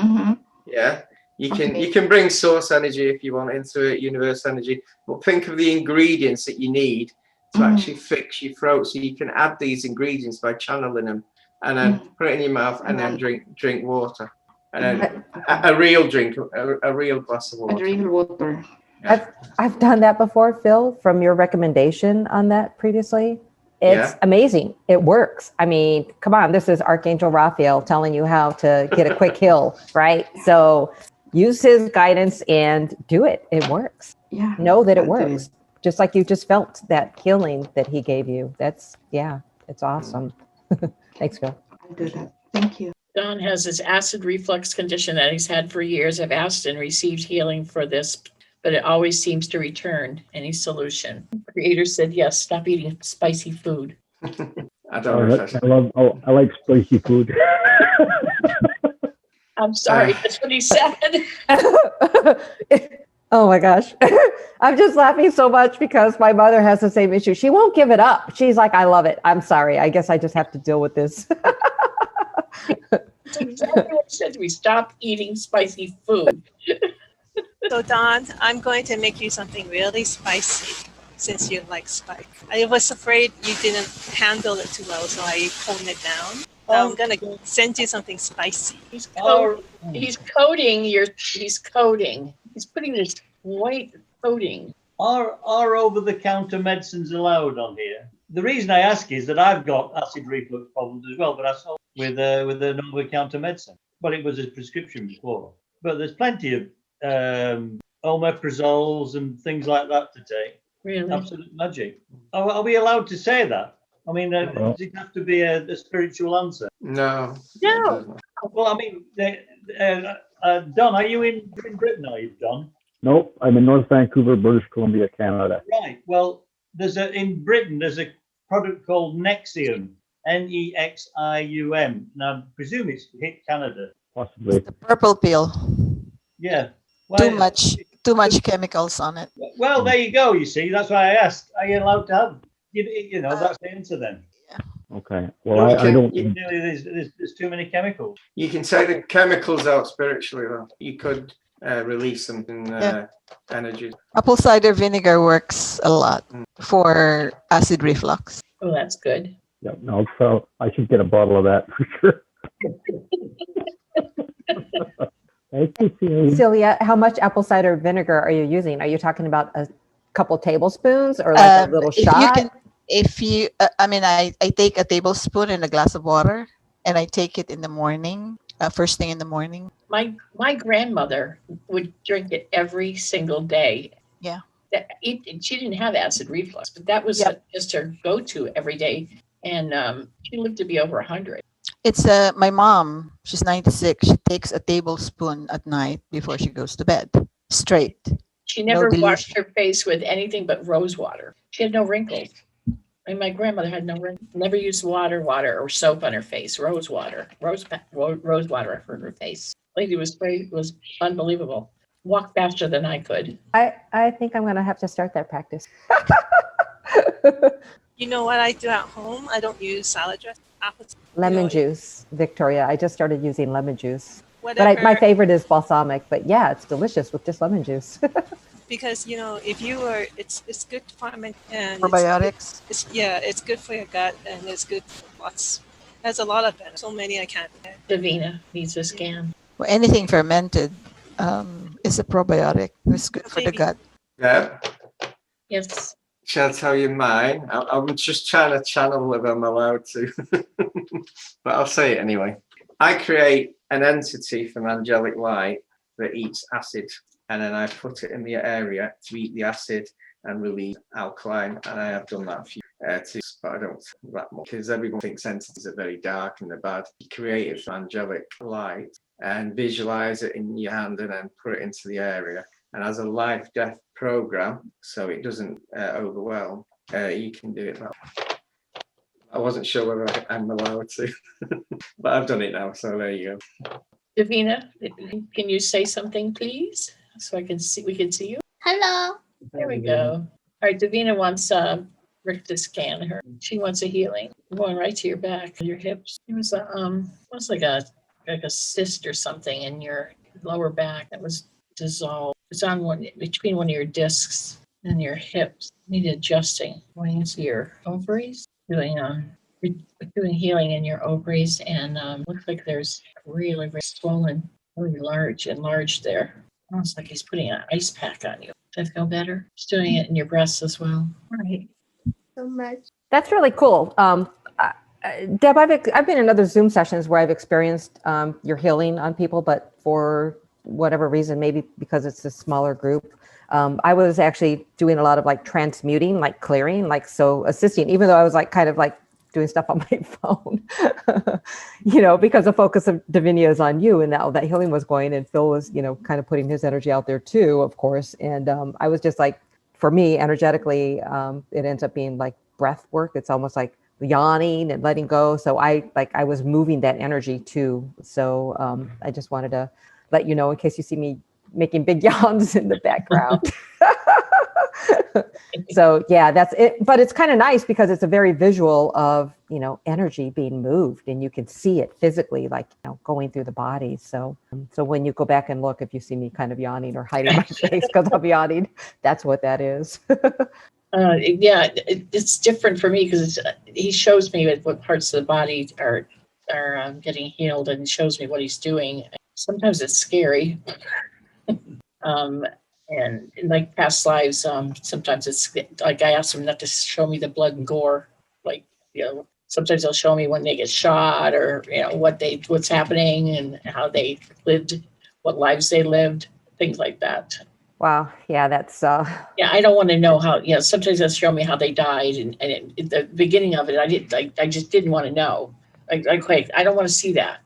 Yeah, you can bring source energy if you want into it, universe energy, but think of the ingredients that you need to actually fix your throat. So you can add these ingredients by channeling them, and then put it in your mouth, and then drink water, and then a real drink, a real glass of water. A real water. Yeah. I've done that before, Phil, from your recommendation on that previously. It's amazing. It works. I mean, come on, this is Archangel Raphael telling you how to get a quick heal, right? So use his guidance and do it. It works. Yeah. Know that it works. Just like you just felt that healing that he gave you. It's awesome. Thanks, Phil. I'll do that. Thank you. Don has this acid reflux condition that he's had for years. I've asked and received healing for this, but it always seems to return. Any solution? Creator said yes. Stop eating spicy food. I don't know. I like spicy food. I'm sorry, that's what he said. Oh my gosh. I'm just laughing so much because my mother has the same issue. She won't give it up. She's like, I love it. I'm sorry. I guess I just have to deal with this. That's exactly what he said to me. Stop eating spicy food. So Don, I'm going to make you something really spicy since you like spice. I was afraid you didn't handle it too well, so I toned it down. So I'm gonna send you something spicy. He's coating. He's putting this white coating. Are over-the-counter medicines allowed on here? The reason I ask is that I've got acid reflux problems as well, but I saw with an over-the-counter medicine. But it was a prescription before. But there's plenty of omeprazoles and things like that to take. Really? Absolute magic. Are we allowed to say that? I mean, does it have to be a spiritual answer? No. Well, I mean, Don, are you in Britain? Are you, Don? Nope, I'm in North Vancouver, British Columbia, Canada. Right. Well, in Britain there's a product called Nexium, Nexium. Now, I presume it's hit Canada. Possibly. The purple pill. Yeah. Too much too much chemicals on it. Well, there you go. You see, that's why I asked. Are you allowed to have? You know, that's the answer then. Okay. Well, I don't. There's too many chemicals. You can take the chemicals out spiritually, though. You could release them in energy. Apple cider vinegar works a lot for acid reflux. Oh, that's good. Yeah, no, so I should get a bottle of that for sure. Thank you, Celia. Celia, how much apple cider vinegar are you using? Are you talking about a couple tablespoons or like a little shot? I take a tablespoon in a glass of water and I take it in the morning, first thing in the morning. My grandmother would drink it every single day. Yeah. She didn't have acid reflux, but that was just her go-to every day. And she lived to be over 100. It's my mom, she's 96. She takes a tablespoon at night before she goes to bed, straight. She never washed her face with anything but rose water. She had no wrinkles. And my grandmother had no wrinkles. Never used water or soap on her face. Rose water for her face. Lady was unbelievable. Walked faster than I could. I think I'm gonna have to start that practice. You know what I do at home? I don't use salad dressing. Lemon juice, Victoria. I just started using lemon juice. Whatever. But my favorite is balsamic. But yeah, it's delicious with just lemon juice. Because if you are, it's good to ferment and probiotics. It's good for your gut and it's good for lots. Has a lot of benefits. So many I can't. Davina needs a scan. Well, anything fermented is a probiotic. It's good for the gut. Yeah. Yes. Shall I tell you mine? I'm just trying to channel if I'm allowed to, but I'll say it anyway. I create an entity from angelic light that eats acid, and then I put it in the area to eat the acid and release alkaline. And I have done that a few times, but I don't do that much because everyone thinks entities are very dark and they're bad. You create it from angelic light and visualize it in your hand, and then put it into the area. And as a life-death program, so it doesn't overwhelm, you can do it that way. I wasn't sure whether I'm allowed to, but I've done it now, so there you go. Davina, can you say something, please? So we can see you. Hello. There we go. All right, Davina wants Rick to scan her. She wants a healing. Going right to your back, your hips. It was like a cyst or something in your lower back that was dissolved. It's on between one of your discs and your hips. Need adjusting. Going into your ovaries, doing healing in your ovaries, and looks like there's really, very swollen, really enlarged there. Almost like he's putting an ice pack on you. Does that feel better? Just doing it in your breasts as well. All right. So much. That's really cool. Deb, I've been in other Zoom sessions where I've experienced your healing on people, but for whatever reason, maybe because it's a smaller group, I was actually doing a lot of like transmuting, like clearing, like so assisting, even though I was like kind of like doing stuff on my phone, because the focus of Divinia is on you, and that healing was going, and Phil was, kind of putting his energy out there too, of course. And I was just like, for me, energetically, it ends up being like breath work. It's almost like yawning and letting go. So I was moving that energy too. So I just wanted to let you know in case you see me making big yawns in the background. So yeah, that's it. But it's kind of nice because it's a very visual of, energy being moved, and you can see it physically, like, going through the body. So when you go back and look, if you see me kind of yawning or hiding my face because I'm yawning, that's what that is. It's different for me because he shows me what parts of the body are getting healed, and shows me what he's doing. Sometimes it's scary. And in like past lives, sometimes it's like I ask him not to show me the blood and gore. Like, sometimes they'll show me when they get shot, or what's happening and how they lived, what lives they lived, things like that. Wow. Yeah, that's I don't want to know how, sometimes they'll show me how they died, and at the beginning of it, I just didn't want to know. Like, I don't want to see that.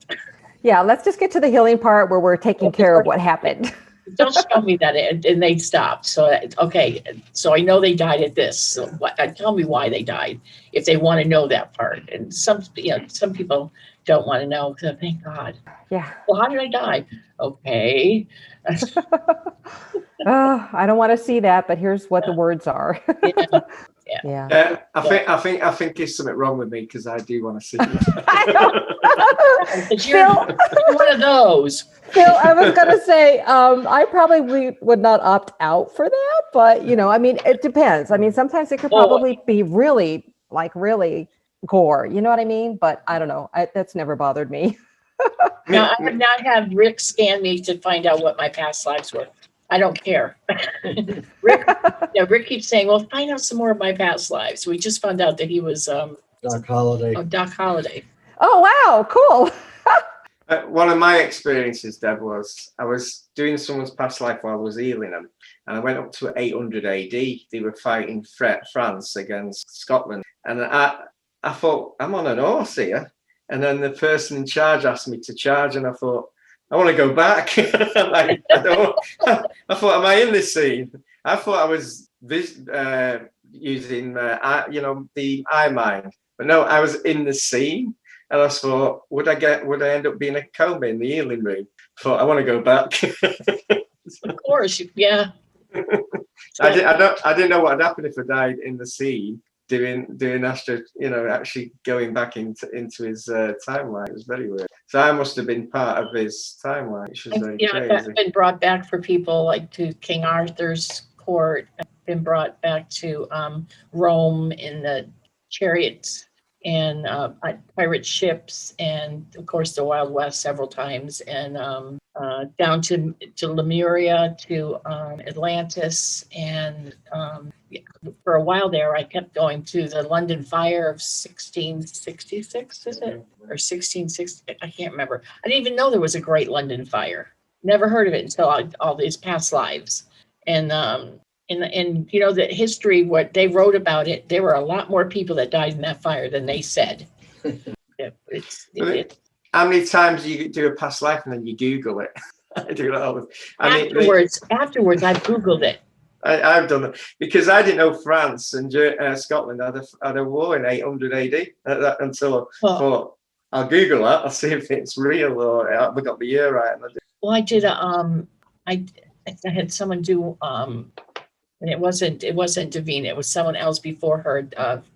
Yeah, let's just get to the healing part where we're taking care of what happened. Don't show me that, and they stopped. So, okay, so I know they died at this. So tell me why they died, if they want to know that part. And some people don't want to know. So thank God. Yeah. Well, how did I die? Okay. I don't want to see that, but here's what the words are. Yeah. I think there's something wrong with me because I do want to see it. You're one of those. Phil, I was gonna say, I probably would not opt out for that, but I mean, it depends. I mean, sometimes it could probably be really gore. You know what I mean? But I don't know. That's never bothered me. No, I have not had Rick scan me to find out what my past lives were. I don't care. Rick keeps saying, well, find out some more of my past lives. We just found out that he was Doc Holliday. Doc Holliday. Oh, wow. Cool. One of my experiences, Deb, was I was doing someone's past life while I was healing them. And I went up to 800 AD. They were fighting France against Scotland. And I thought, I'm on an horse here. And then the person in charge asked me to charge. And I thought, I want to go back. I thought, am I in this scene? I thought I was using, the eye mind. But no, I was in the scene. And I thought, would I end up being a coma in the healing room? I thought, I want to go back. Of course, yeah. I didn't know what would happen if I died in the scene doing Astro, actually going back into his timeline. It was very weird. So I must have been part of his timeline, which was very crazy. That's been brought back for people like to King Arthur's court. Been brought back to Rome in the chariots and pirate ships, and of course the Wild West several times, and down to Lemuria, to Atlantis, and for a while there I kept going to the London Fire of 1666, is it? Or 1660, I can't remember. I didn't even know there was a Great London Fire. Never heard of it until all these past lives. And the history, what they wrote about it, there were a lot more people that died in that fire than they said. How many times do you do a past life and then you Google it? I do that all the time. Afterwards, I Googled it. I've done it because I didn't know France and Scotland had a war in 800 AD until I thought, I'll Google that. I'll see if it's real or I got the year right. Well, I did. I had someone do. And it wasn't Davina. It was someone else before her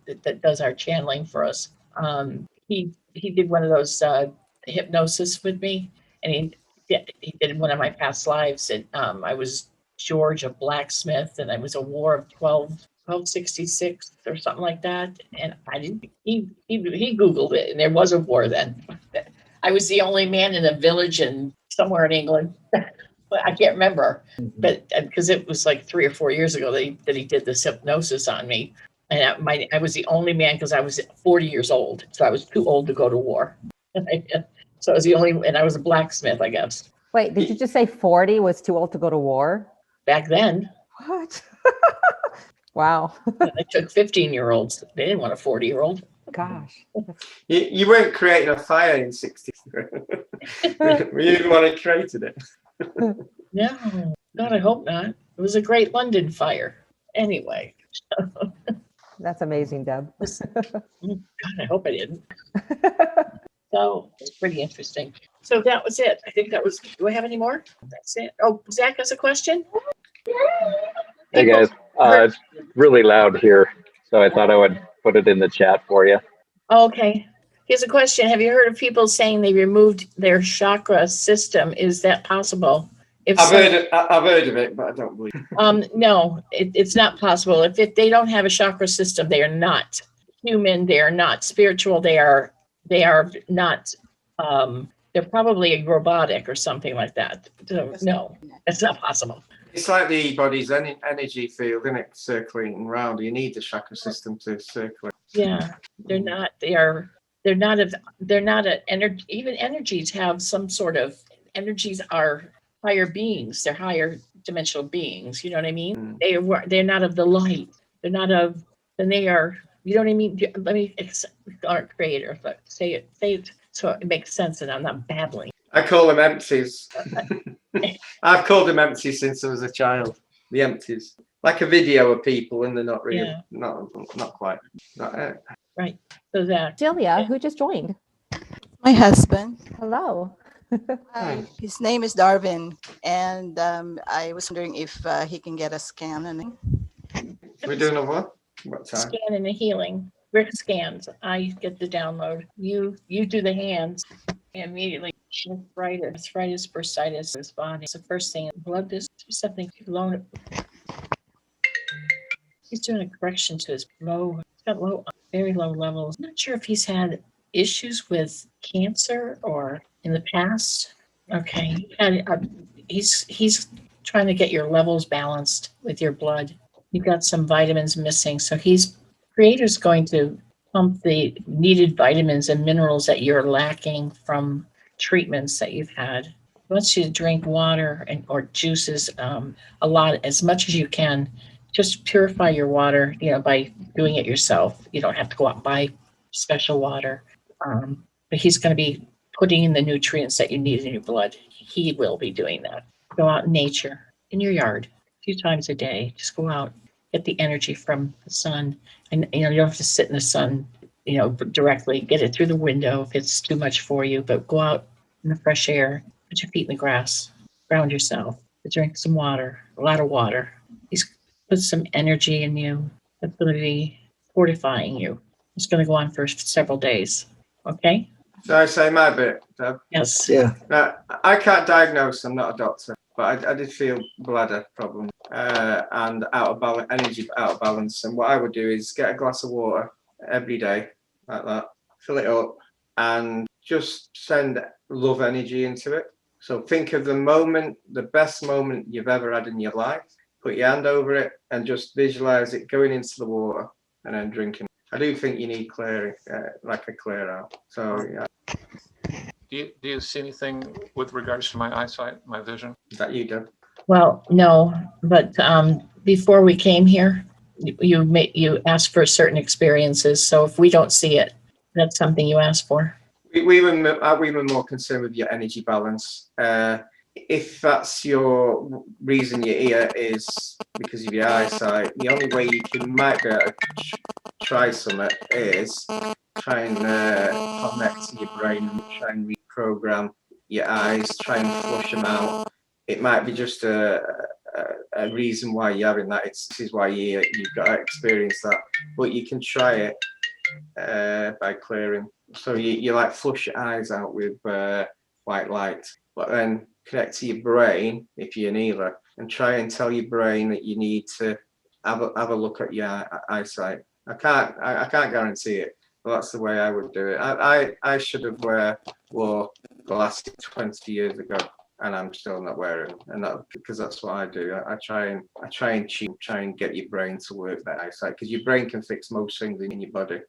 that does our channeling for us. He did one of those hypnosis with me, and he did one of my past lives. And I was George, a blacksmith, and I was a war of 1266 or something like that. And I didn't. He Googled it, and there was a war then. I was the only man in a village somewhere in England. I can't remember, but because it was like 3 or 4 years ago that he did this hypnosis on me, and I was the only man because I was 40 years old, so I was too old to go to war. So I was the only, and I was a blacksmith, I guess. Wait, did you just say 40 was too old to go to war? Back then. What? Wow. They took 15-year-olds. They didn't want a 40-year-old. Gosh. You weren't creating a fire in 60s. You didn't want to create it. No, God, I hope not. It was a Great London Fire. Anyway. That's amazing, Deb. God, I hope I didn't. So it's pretty interesting. So that was it. I think that was, do I have any more? That's it. Oh, Zach has a question? Hey guys, it's really loud here, so I thought I would put it in the chat for you. Okay. Here's a question. Have you heard of people saying they removed their chakra system? Is that possible? I've heard of it, but I don't believe it. No, it's not possible. If they don't have a chakra system, they are not human. They are not spiritual. They are not. They're probably robotic or something like that. So, no, it's not possible. It's like the body's energy field, isn't it? Circling around. You need the chakra system to circulate. Yeah, they're not. They're not an energy. Even energies have some sort of energies are higher beings. They're higher dimensional beings. You know what I mean? They're not of the light. They're not of. Then they are. You know what I mean? Let me. Art creator. But say it so it makes sense, and I'm not babbling. I call them empties. I've called them empties since I was a child. The empties, like a video of people, and they're not real. Yeah. Not quite. Not right. So that Celia, who just joined. My husband. Hello. Hi. His name is Darwin, and I was wondering if he can get a scan. We're doing a what? What time? Scan and a healing. Rick scans. I get the download. You do the hands. Immediately, arthritis, bursitis, his body. It's the first thing. Blood is something low. He's doing a correction to his low. He's got low, very low levels. I'm not sure if he's had issues with cancer or in the past. Okay, and he's trying to get your levels balanced with your blood. You've got some vitamins missing, so Creator's going to pump the needed vitamins and minerals that you're lacking from treatments that you've had. He wants you to drink water or juices a lot, as much as you can. Just purify your water, by doing it yourself. You don't have to go out and buy special water. But he's going to be putting in the nutrients that you need in your blood. He will be doing that. Go out in nature, in your yard, a few times a day. Just go out, get the energy from the sun. And, you don't have to sit in the sun, directly. Get it through the window if it's too much for you. But go out in the fresh air, put your feet in the grass, ground yourself, drink some water, a lot of water. He's put some energy in you. That's going to be fortifying you. It's going to go on for several days. Okay? Shall I say my bit, Deb? Yes. Yeah. I can't diagnose, I'm not a doctor, but I did feel bladder problem and out of balance, energy out of balance. And what I would do is get a glass of water every day, like that, fill it up, and just send love energy into it. So think of the best moment you've ever had in your life. Put your hand over it and just visualize it going into the water and then drinking. I do think you need clearing, like a clear out. So yeah. Do you see anything with regards to my eyesight, my vision? Is that you, Deb? Well, no, but before we came here, you asked for certain experiences. So if we don't see it, that's something you asked for. We were more concerned with your energy balance. If that's your reason you're here is because of your eyesight, the only way you might be able to try something is try and connect to your brain and try and reprogram your eyes, try and flush them out. It might be just a reason why you're having that. This is why you've got to experience that. But you can try it by clearing. So you like flush your eyes out with white light, but then connect to your brain if you're an healer and try and tell your brain that you need to have a look at your eyesight. I can't guarantee it, but that's the way I would do it. I should have wore glasses 20 years ago, and I'm still not wearing them, and that because that's what I do. I try and get your brain to work that eyesight, because your brain can fix most things in your body.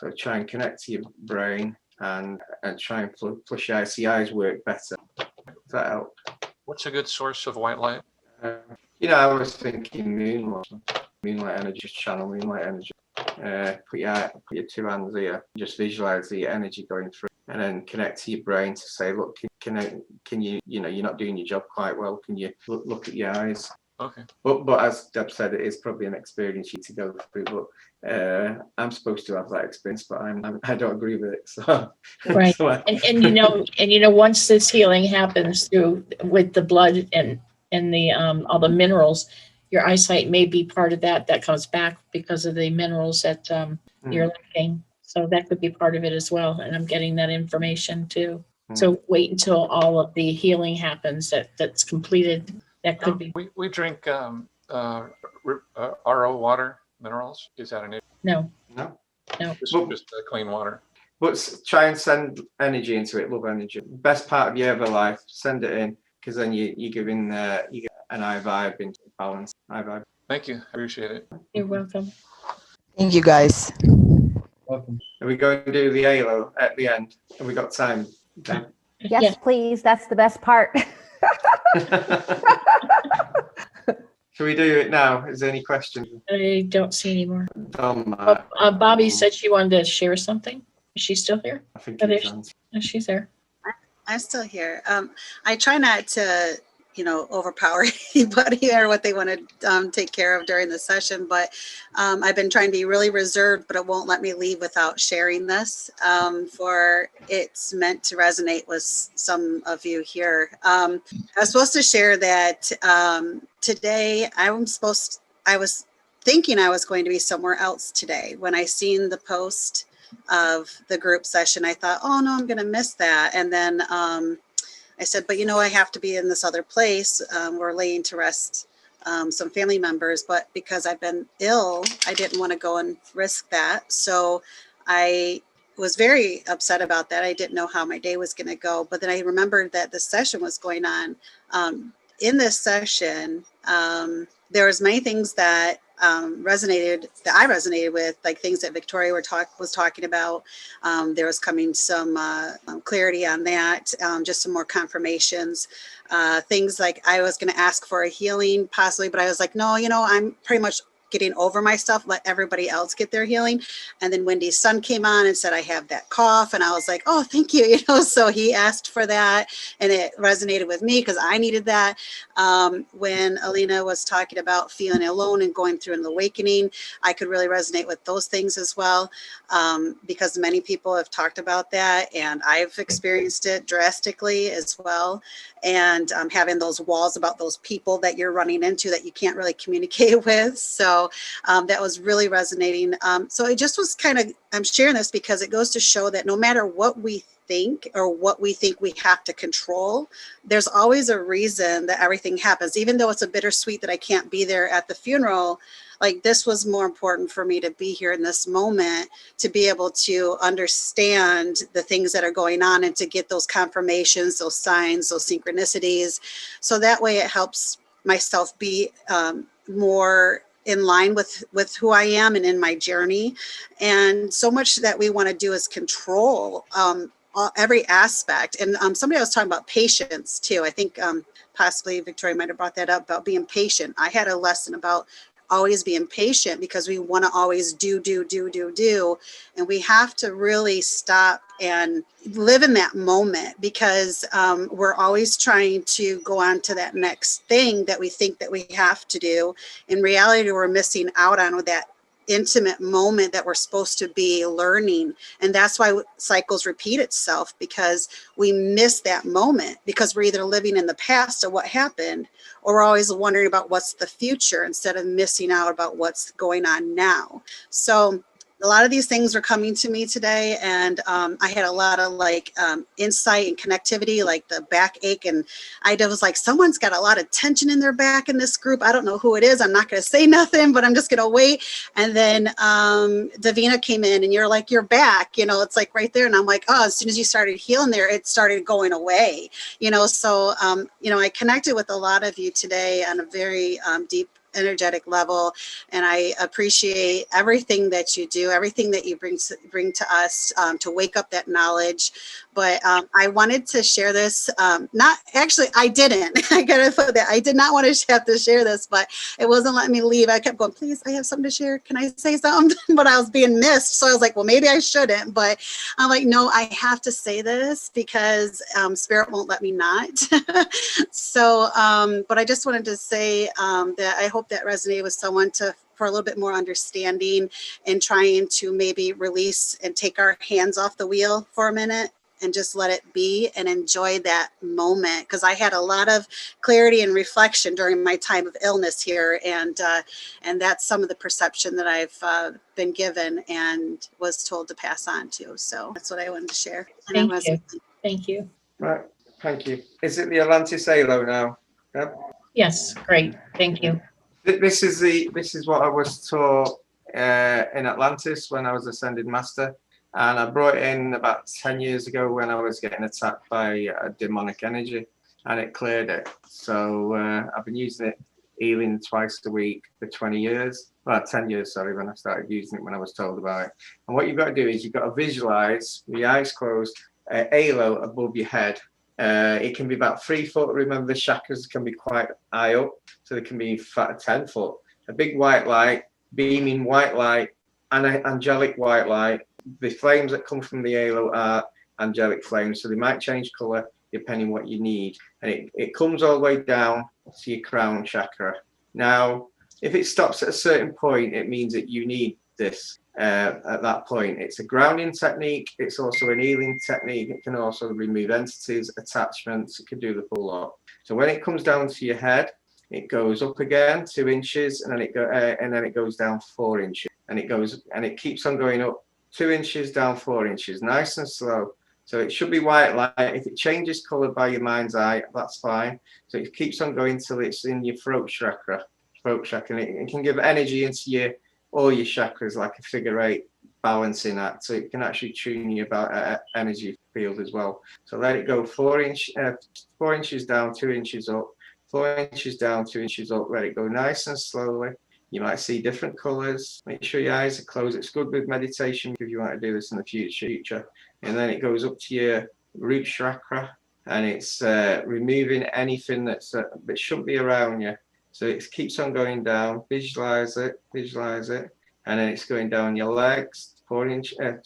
So try and connect to your brain and try and flush your eyes. The eyes work better. Does that help? What's a good source of white light? I was thinking moonlight energy, just channel moonlight energy. Put your two hands here, just visualize the energy going through, and then connect to your brain to say, look, can you, you're not doing your job quite well. Can you look at your eyes? Okay. But as Deb said, it is probably an experience you to go through. But I'm supposed to have that experience, but I don't agree with it. So right. And once this healing happens with the blood and the all the minerals, your eyesight may be part of that comes back because of the minerals that you're lacking. So that could be part of it as well. And I'm getting that information too. So wait until all of the healing happens that's completed. That could be. We drink RO water, minerals. Is that an issue? No. Just clean water. But try and send energy into it, love energy. Best part of your ever life, send it in, because then you're giving you get an I vibe into balance. I vibe. Thank you. I appreciate it. You're welcome. Thank you, guys. Welcome. Are we going to do the HALO at the end? Have we got time? Yes, please. That's the best part. Should we do it now? Is there any questions? I don't see any more. Bobby said she wanted to share something. Is she still here? I think she's there. I'm still here. I try not to overpower anybody or what they want to take care of during the session. But I've been trying to be really reserved, but it won't let me leave without sharing this, for it's meant to resonate with some of you here. I was supposed to share that today I was thinking I was going to be somewhere else today. When I seen the post of the group session, I thought, oh no, I'm going to miss that. And then I said, but I have to be in this other place. We're laying to rest some family members, but because I've been ill, I didn't want to go and risk that. So I was very upset about that. I didn't know how my day was going to go, but then I remembered that the session was going on. In this session, there was many things that I resonated with, like things that Victoria was talking about. There was coming some clarity on that, just some more confirmations. Things like I was going to ask for a healing possibly, but I was like, no, I'm pretty much getting over my stuff, let everybody else get their healing. And then Wendy's son came on and said, I have that cough. And I was like, oh, thank you. So he asked for that and it resonated with me because I needed that. When Alina was talking about feeling alone and going through an awakening, I could really resonate with those things as well, because many people have talked about that and I've experienced it drastically as well. And having those walls about those people that you're running into that you can't really communicate with. So that was really resonating. So it just was I'm sharing this because it goes to show that no matter what we think or what we think we have to control, there's always a reason that everything happens, even though it's a bittersweet that I can't be there at the funeral. Like this was more important for me to be here in this moment, to be able to understand the things that are going on and to get those confirmations, those signs, those synchronicities. So that way it helps myself be more in line with who I am and in my journey. And so much that we want to do is control every aspect. And somebody was talking about patience too. I think possibly Victoria might have brought that up about being patient. I had a lesson about always being patient because we want to always do. And we have to really stop and live in that moment because we're always trying to go on to that next thing that we think that we have to do. In reality, we're missing out on that intimate moment that we're supposed to be learning. And that's why cycles repeat itself, because we miss that moment because we're either living in the past of what happened, or we're always wondering about what's the future instead of missing out about what's going on now. So a lot of these things are coming to me today, and I had a lot of insight and connectivity, like the backache, and I was like, someone's got a lot of tension in their back in this group. I don't know who it is. I'm not going to say nothing, but I'm just going to wait. And then Davina came in, and you're like, your back, it's like right there. And I'm like, oh, as soon as you started healing there, it started going away, So, I connected with a lot of you today on a very deep energetic level, and I appreciate everything that you do, everything that you bring to us, to wake up that knowledge. But I wanted to share this. I didn't. I gotta put that. I did not want to have to share this, but it wasn't letting me leave. I kept going, please, I have something to share. Can I say something? But I was being missed. So I was like, well, maybe I shouldn't. But I'm like, no, I have to say this because Spirit won't let me not. So, but I just wanted to say that I hope that resonated with someone for a little bit more understanding and trying to maybe release and take our hands off the wheel for a minute and just let it be and enjoy that moment. Because I had a lot of clarity and reflection during my time of illness here. And that's some of the perception that I've been given and was told to pass on to. So that's what I wanted to share. And Thank you. Right. Thank you. Is it the Atlantis HALO now? Yep. Yes. Great. Thank you. This is what I was taught in Atlantis when I was Ascended Master. And I brought it in about 10 years ago when I was getting attacked by demonic energy, and it cleared it. So I've been using it, healing twice a week for 20 years. Well, 10 years, sorry, when I started using it when I was told about it. And what you've got to do is you've got to visualize, with your eyes closed, a halo above your head. It can be about 3 foot. Remember, the chakras can be quite high up, so they can be 10 foot. A big white light, beaming white light, and an angelic white light. The flames that come from the halo are angelic flames, so they might change color depending what you need. And it comes all the way down to your crown chakra. Now, if it stops at a certain point, it means that you need this at that point. It's a grounding technique. It's also an healing technique. It can also remove entities, attachments. It can do the full lot. So when it comes down to your head, it goes up again 2 inches, and then it goes down 4 inches, and it keeps on going up 2 inches, down 4 inches, nice and slow. So it should be white light. If it changes color by your mind's eye, that's fine. So it keeps on going till it's in your throat chakra. And it can give energy into all your chakras like a figure 8 balancing act. So it can actually tune your energy field as well. So let it go 4 inches down, 2 inches up, 4 inches down, 2 inches up. Let it go nice and slowly. You might see different colors. Make sure your eyes are closed. It's good with meditation if you want to do this in the future. And then it goes up to your root chakra, and it's removing anything that shouldn't be around you. So it keeps on going down. Visualize it, and then it's going down your legs. 2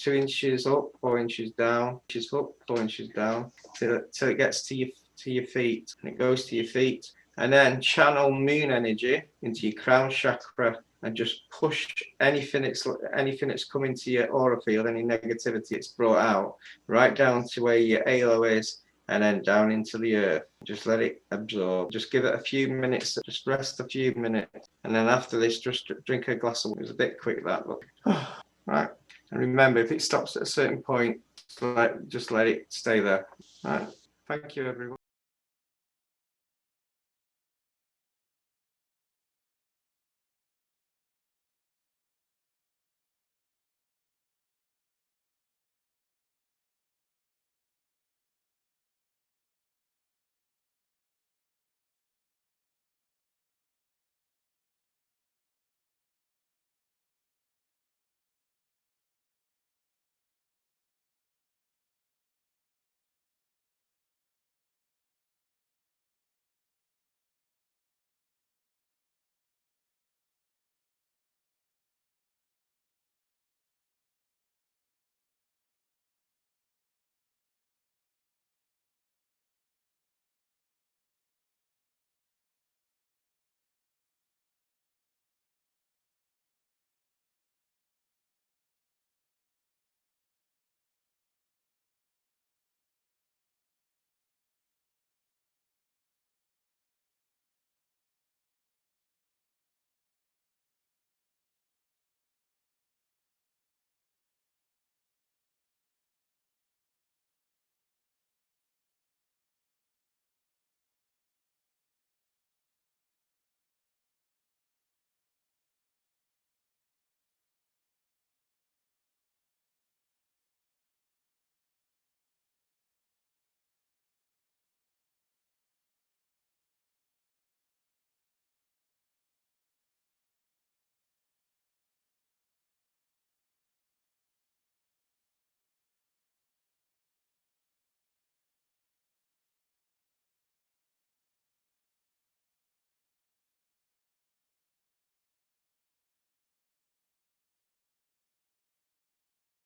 inches up, 4 inches down, inches up, 4 inches down, till it gets to your feet. And it goes to your feet. And then channel moon energy into your crown chakra and just push anything that's coming to your aura field, any negativity it's brought out, right down to where your halo is, and then down into the earth. Just let it absorb. Just give it a few minutes. Just rest a few minutes. And then after this, just drink a glass of water. It was a bit quick, that, but right. And remember, if it stops at a certain point, just let it stay there. Right. Thank you, everyone.